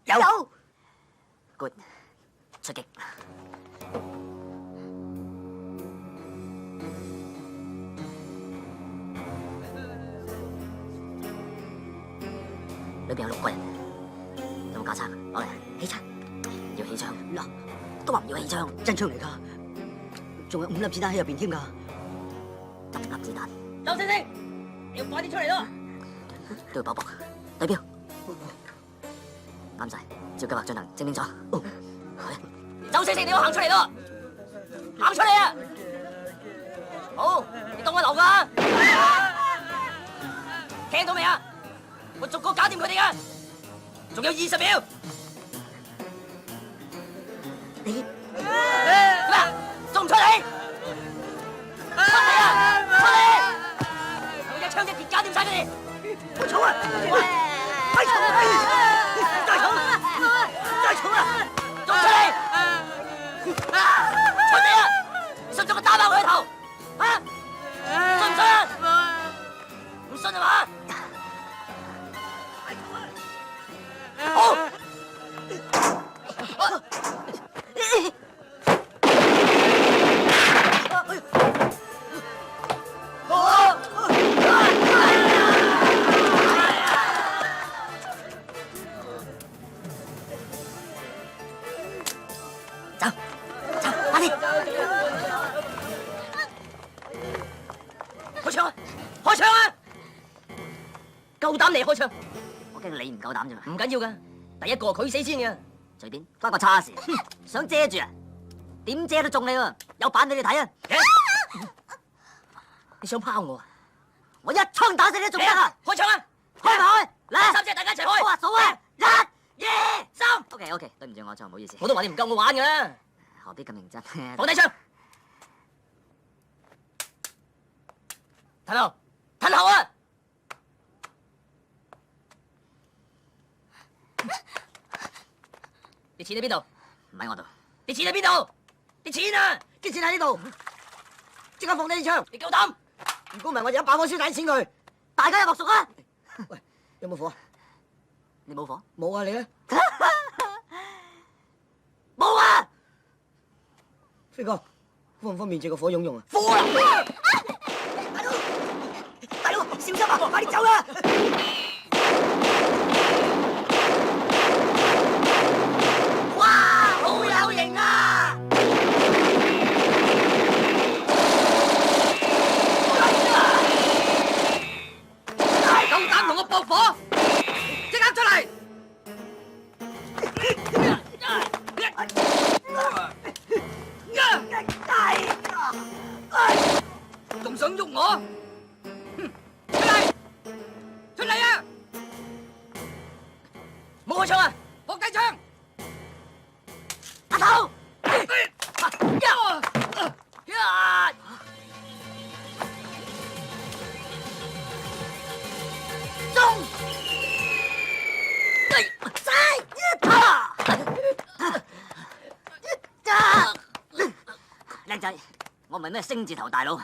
Speaker 2: 有。Good， 出擊。裏邊有6個人，有冇架撐？攞嚟，起槍。要起槍。嗱，都話唔要起槍，真槍嚟㗎。仲有5粒子彈喺入邊添㗎。10粒子彈。
Speaker 1: 周星星，你要快啲出嚟咯！
Speaker 2: 都要搏搏，對標。啱晒，照計劃進行，精清楚。
Speaker 1: 周星星，你要行出嚟咯！行出嚟啊！好，你當我流㗎？聽到未啊？我逐個搞掂佢哋㗎，仲有20秒。
Speaker 2: 你
Speaker 1: 點啊？仲唔出嚟？出嚟啊！出嚟！我一槍一鐵搞掂晒佢哋。
Speaker 2: 冇嘈啊！快嘈啊！再嘈！再嘈啊！
Speaker 1: 仲出嚟！出嚟啊！信唔信我打爆佢個頭？啊？信唔信啊？唔信係嘛？夠膽嚟開槍？
Speaker 2: 我驚你唔夠膽啫嘛。
Speaker 1: 唔緊要噶，第一個佢死先嘅。
Speaker 2: 隨便，關個叉事。想遮住啊？點遮都中你喎！有版俾你睇啊！
Speaker 1: 你想拋我啊？
Speaker 2: 我一槍打死你都仲得啊！
Speaker 1: 開槍啊！
Speaker 2: 開埋開，嚟
Speaker 1: 三隻大家一齊開。
Speaker 2: 好啊，數啊！
Speaker 1: 一、二、三。
Speaker 2: OK，對唔住我錯，唔好意思。
Speaker 1: 我都話你唔夠我玩噶啦。
Speaker 2: 何必咁認真？
Speaker 1: 放低槍。褪後，褪後啊！啲錢喺邊度？
Speaker 2: 唔喺我度。
Speaker 1: 啲錢喺邊度？啲錢啊！
Speaker 6: 啲錢喺呢度，即刻放低啲槍。
Speaker 1: 你夠膽？
Speaker 6: 如果唔係，我就一把火燒晒啲錢佢。
Speaker 2: 大家有落熟啊！
Speaker 6: 喂，有冇火啊？
Speaker 2: 你冇火？
Speaker 6: 冇啊，你咧？
Speaker 2: 冇啊！
Speaker 6: 飛哥，方唔方便借個火用用啊？
Speaker 2: 火啊！大佬，小心啊！快啲走啦！哇，好有型啊！
Speaker 5: 夠膽同我搏火，即刻出嚟！仲想喐我？出嚟！出嚟啊！
Speaker 1: 冇開槍啊！
Speaker 5: 放低槍！
Speaker 2: 阿頭，中！靚仔，我唔係咩星字頭大佬，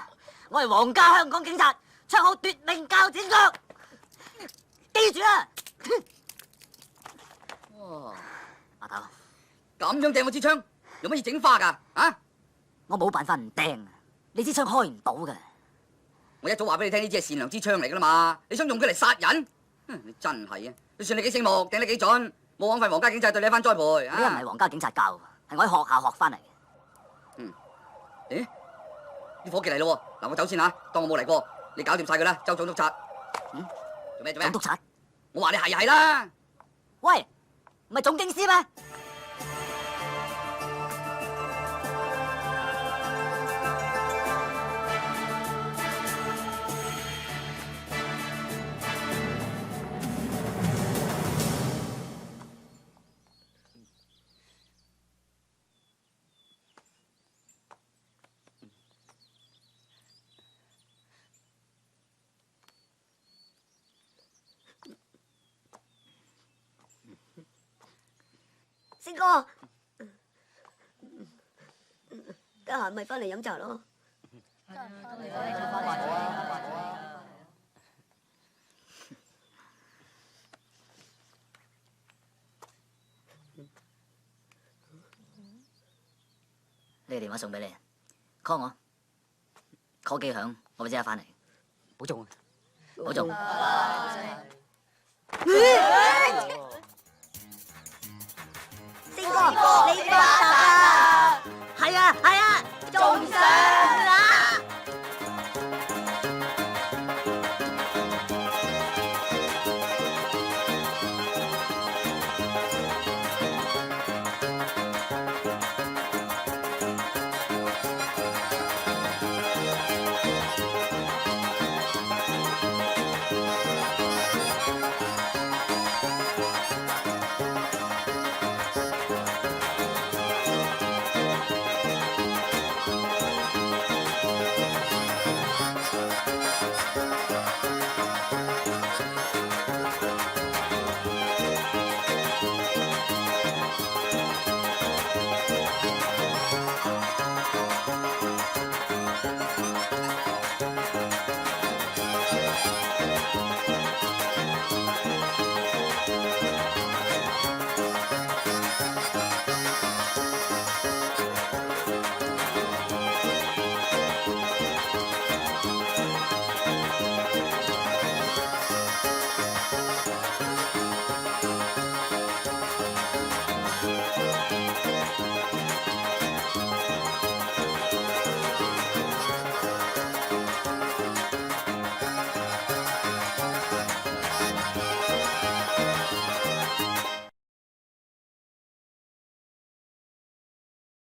Speaker 2: 我係皇家香港警察，綽號奪命鉸剪腳，記住啊！哇，阿頭，
Speaker 5: 咁樣掟我支槍，有乜嘢整花㗎？啊！
Speaker 2: 我冇辦法唔掟，你支槍開唔到㗎。
Speaker 5: 我一早話俾你聽，呢支係善良之槍嚟㗎啦嘛！你想用佢嚟殺人？你真係啊！就算你幾醒目，掟得幾準，冇枉費皇家警察對你一番栽培。
Speaker 2: 呢個唔係皇家警察教，係我喺學校學翻嚟嘅。
Speaker 5: 咦？啲伙計嚟咯！嗱，我走先嚇，當我冇嚟過，你搞掂晒佢啦，周總督察。做咩？
Speaker 2: 總督察，
Speaker 5: 我話你係啦。
Speaker 2: 喂，唔係總警司咩？
Speaker 8: 星哥，得閒咪翻嚟飲茶咯。
Speaker 2: 呢個電話送俾你 ，call 我，call 機響，我會即刻翻嚟。
Speaker 6: 保重啊！
Speaker 2: 保重。
Speaker 8: 星哥，你發達啦！
Speaker 2: 係啊，
Speaker 8: 仲想？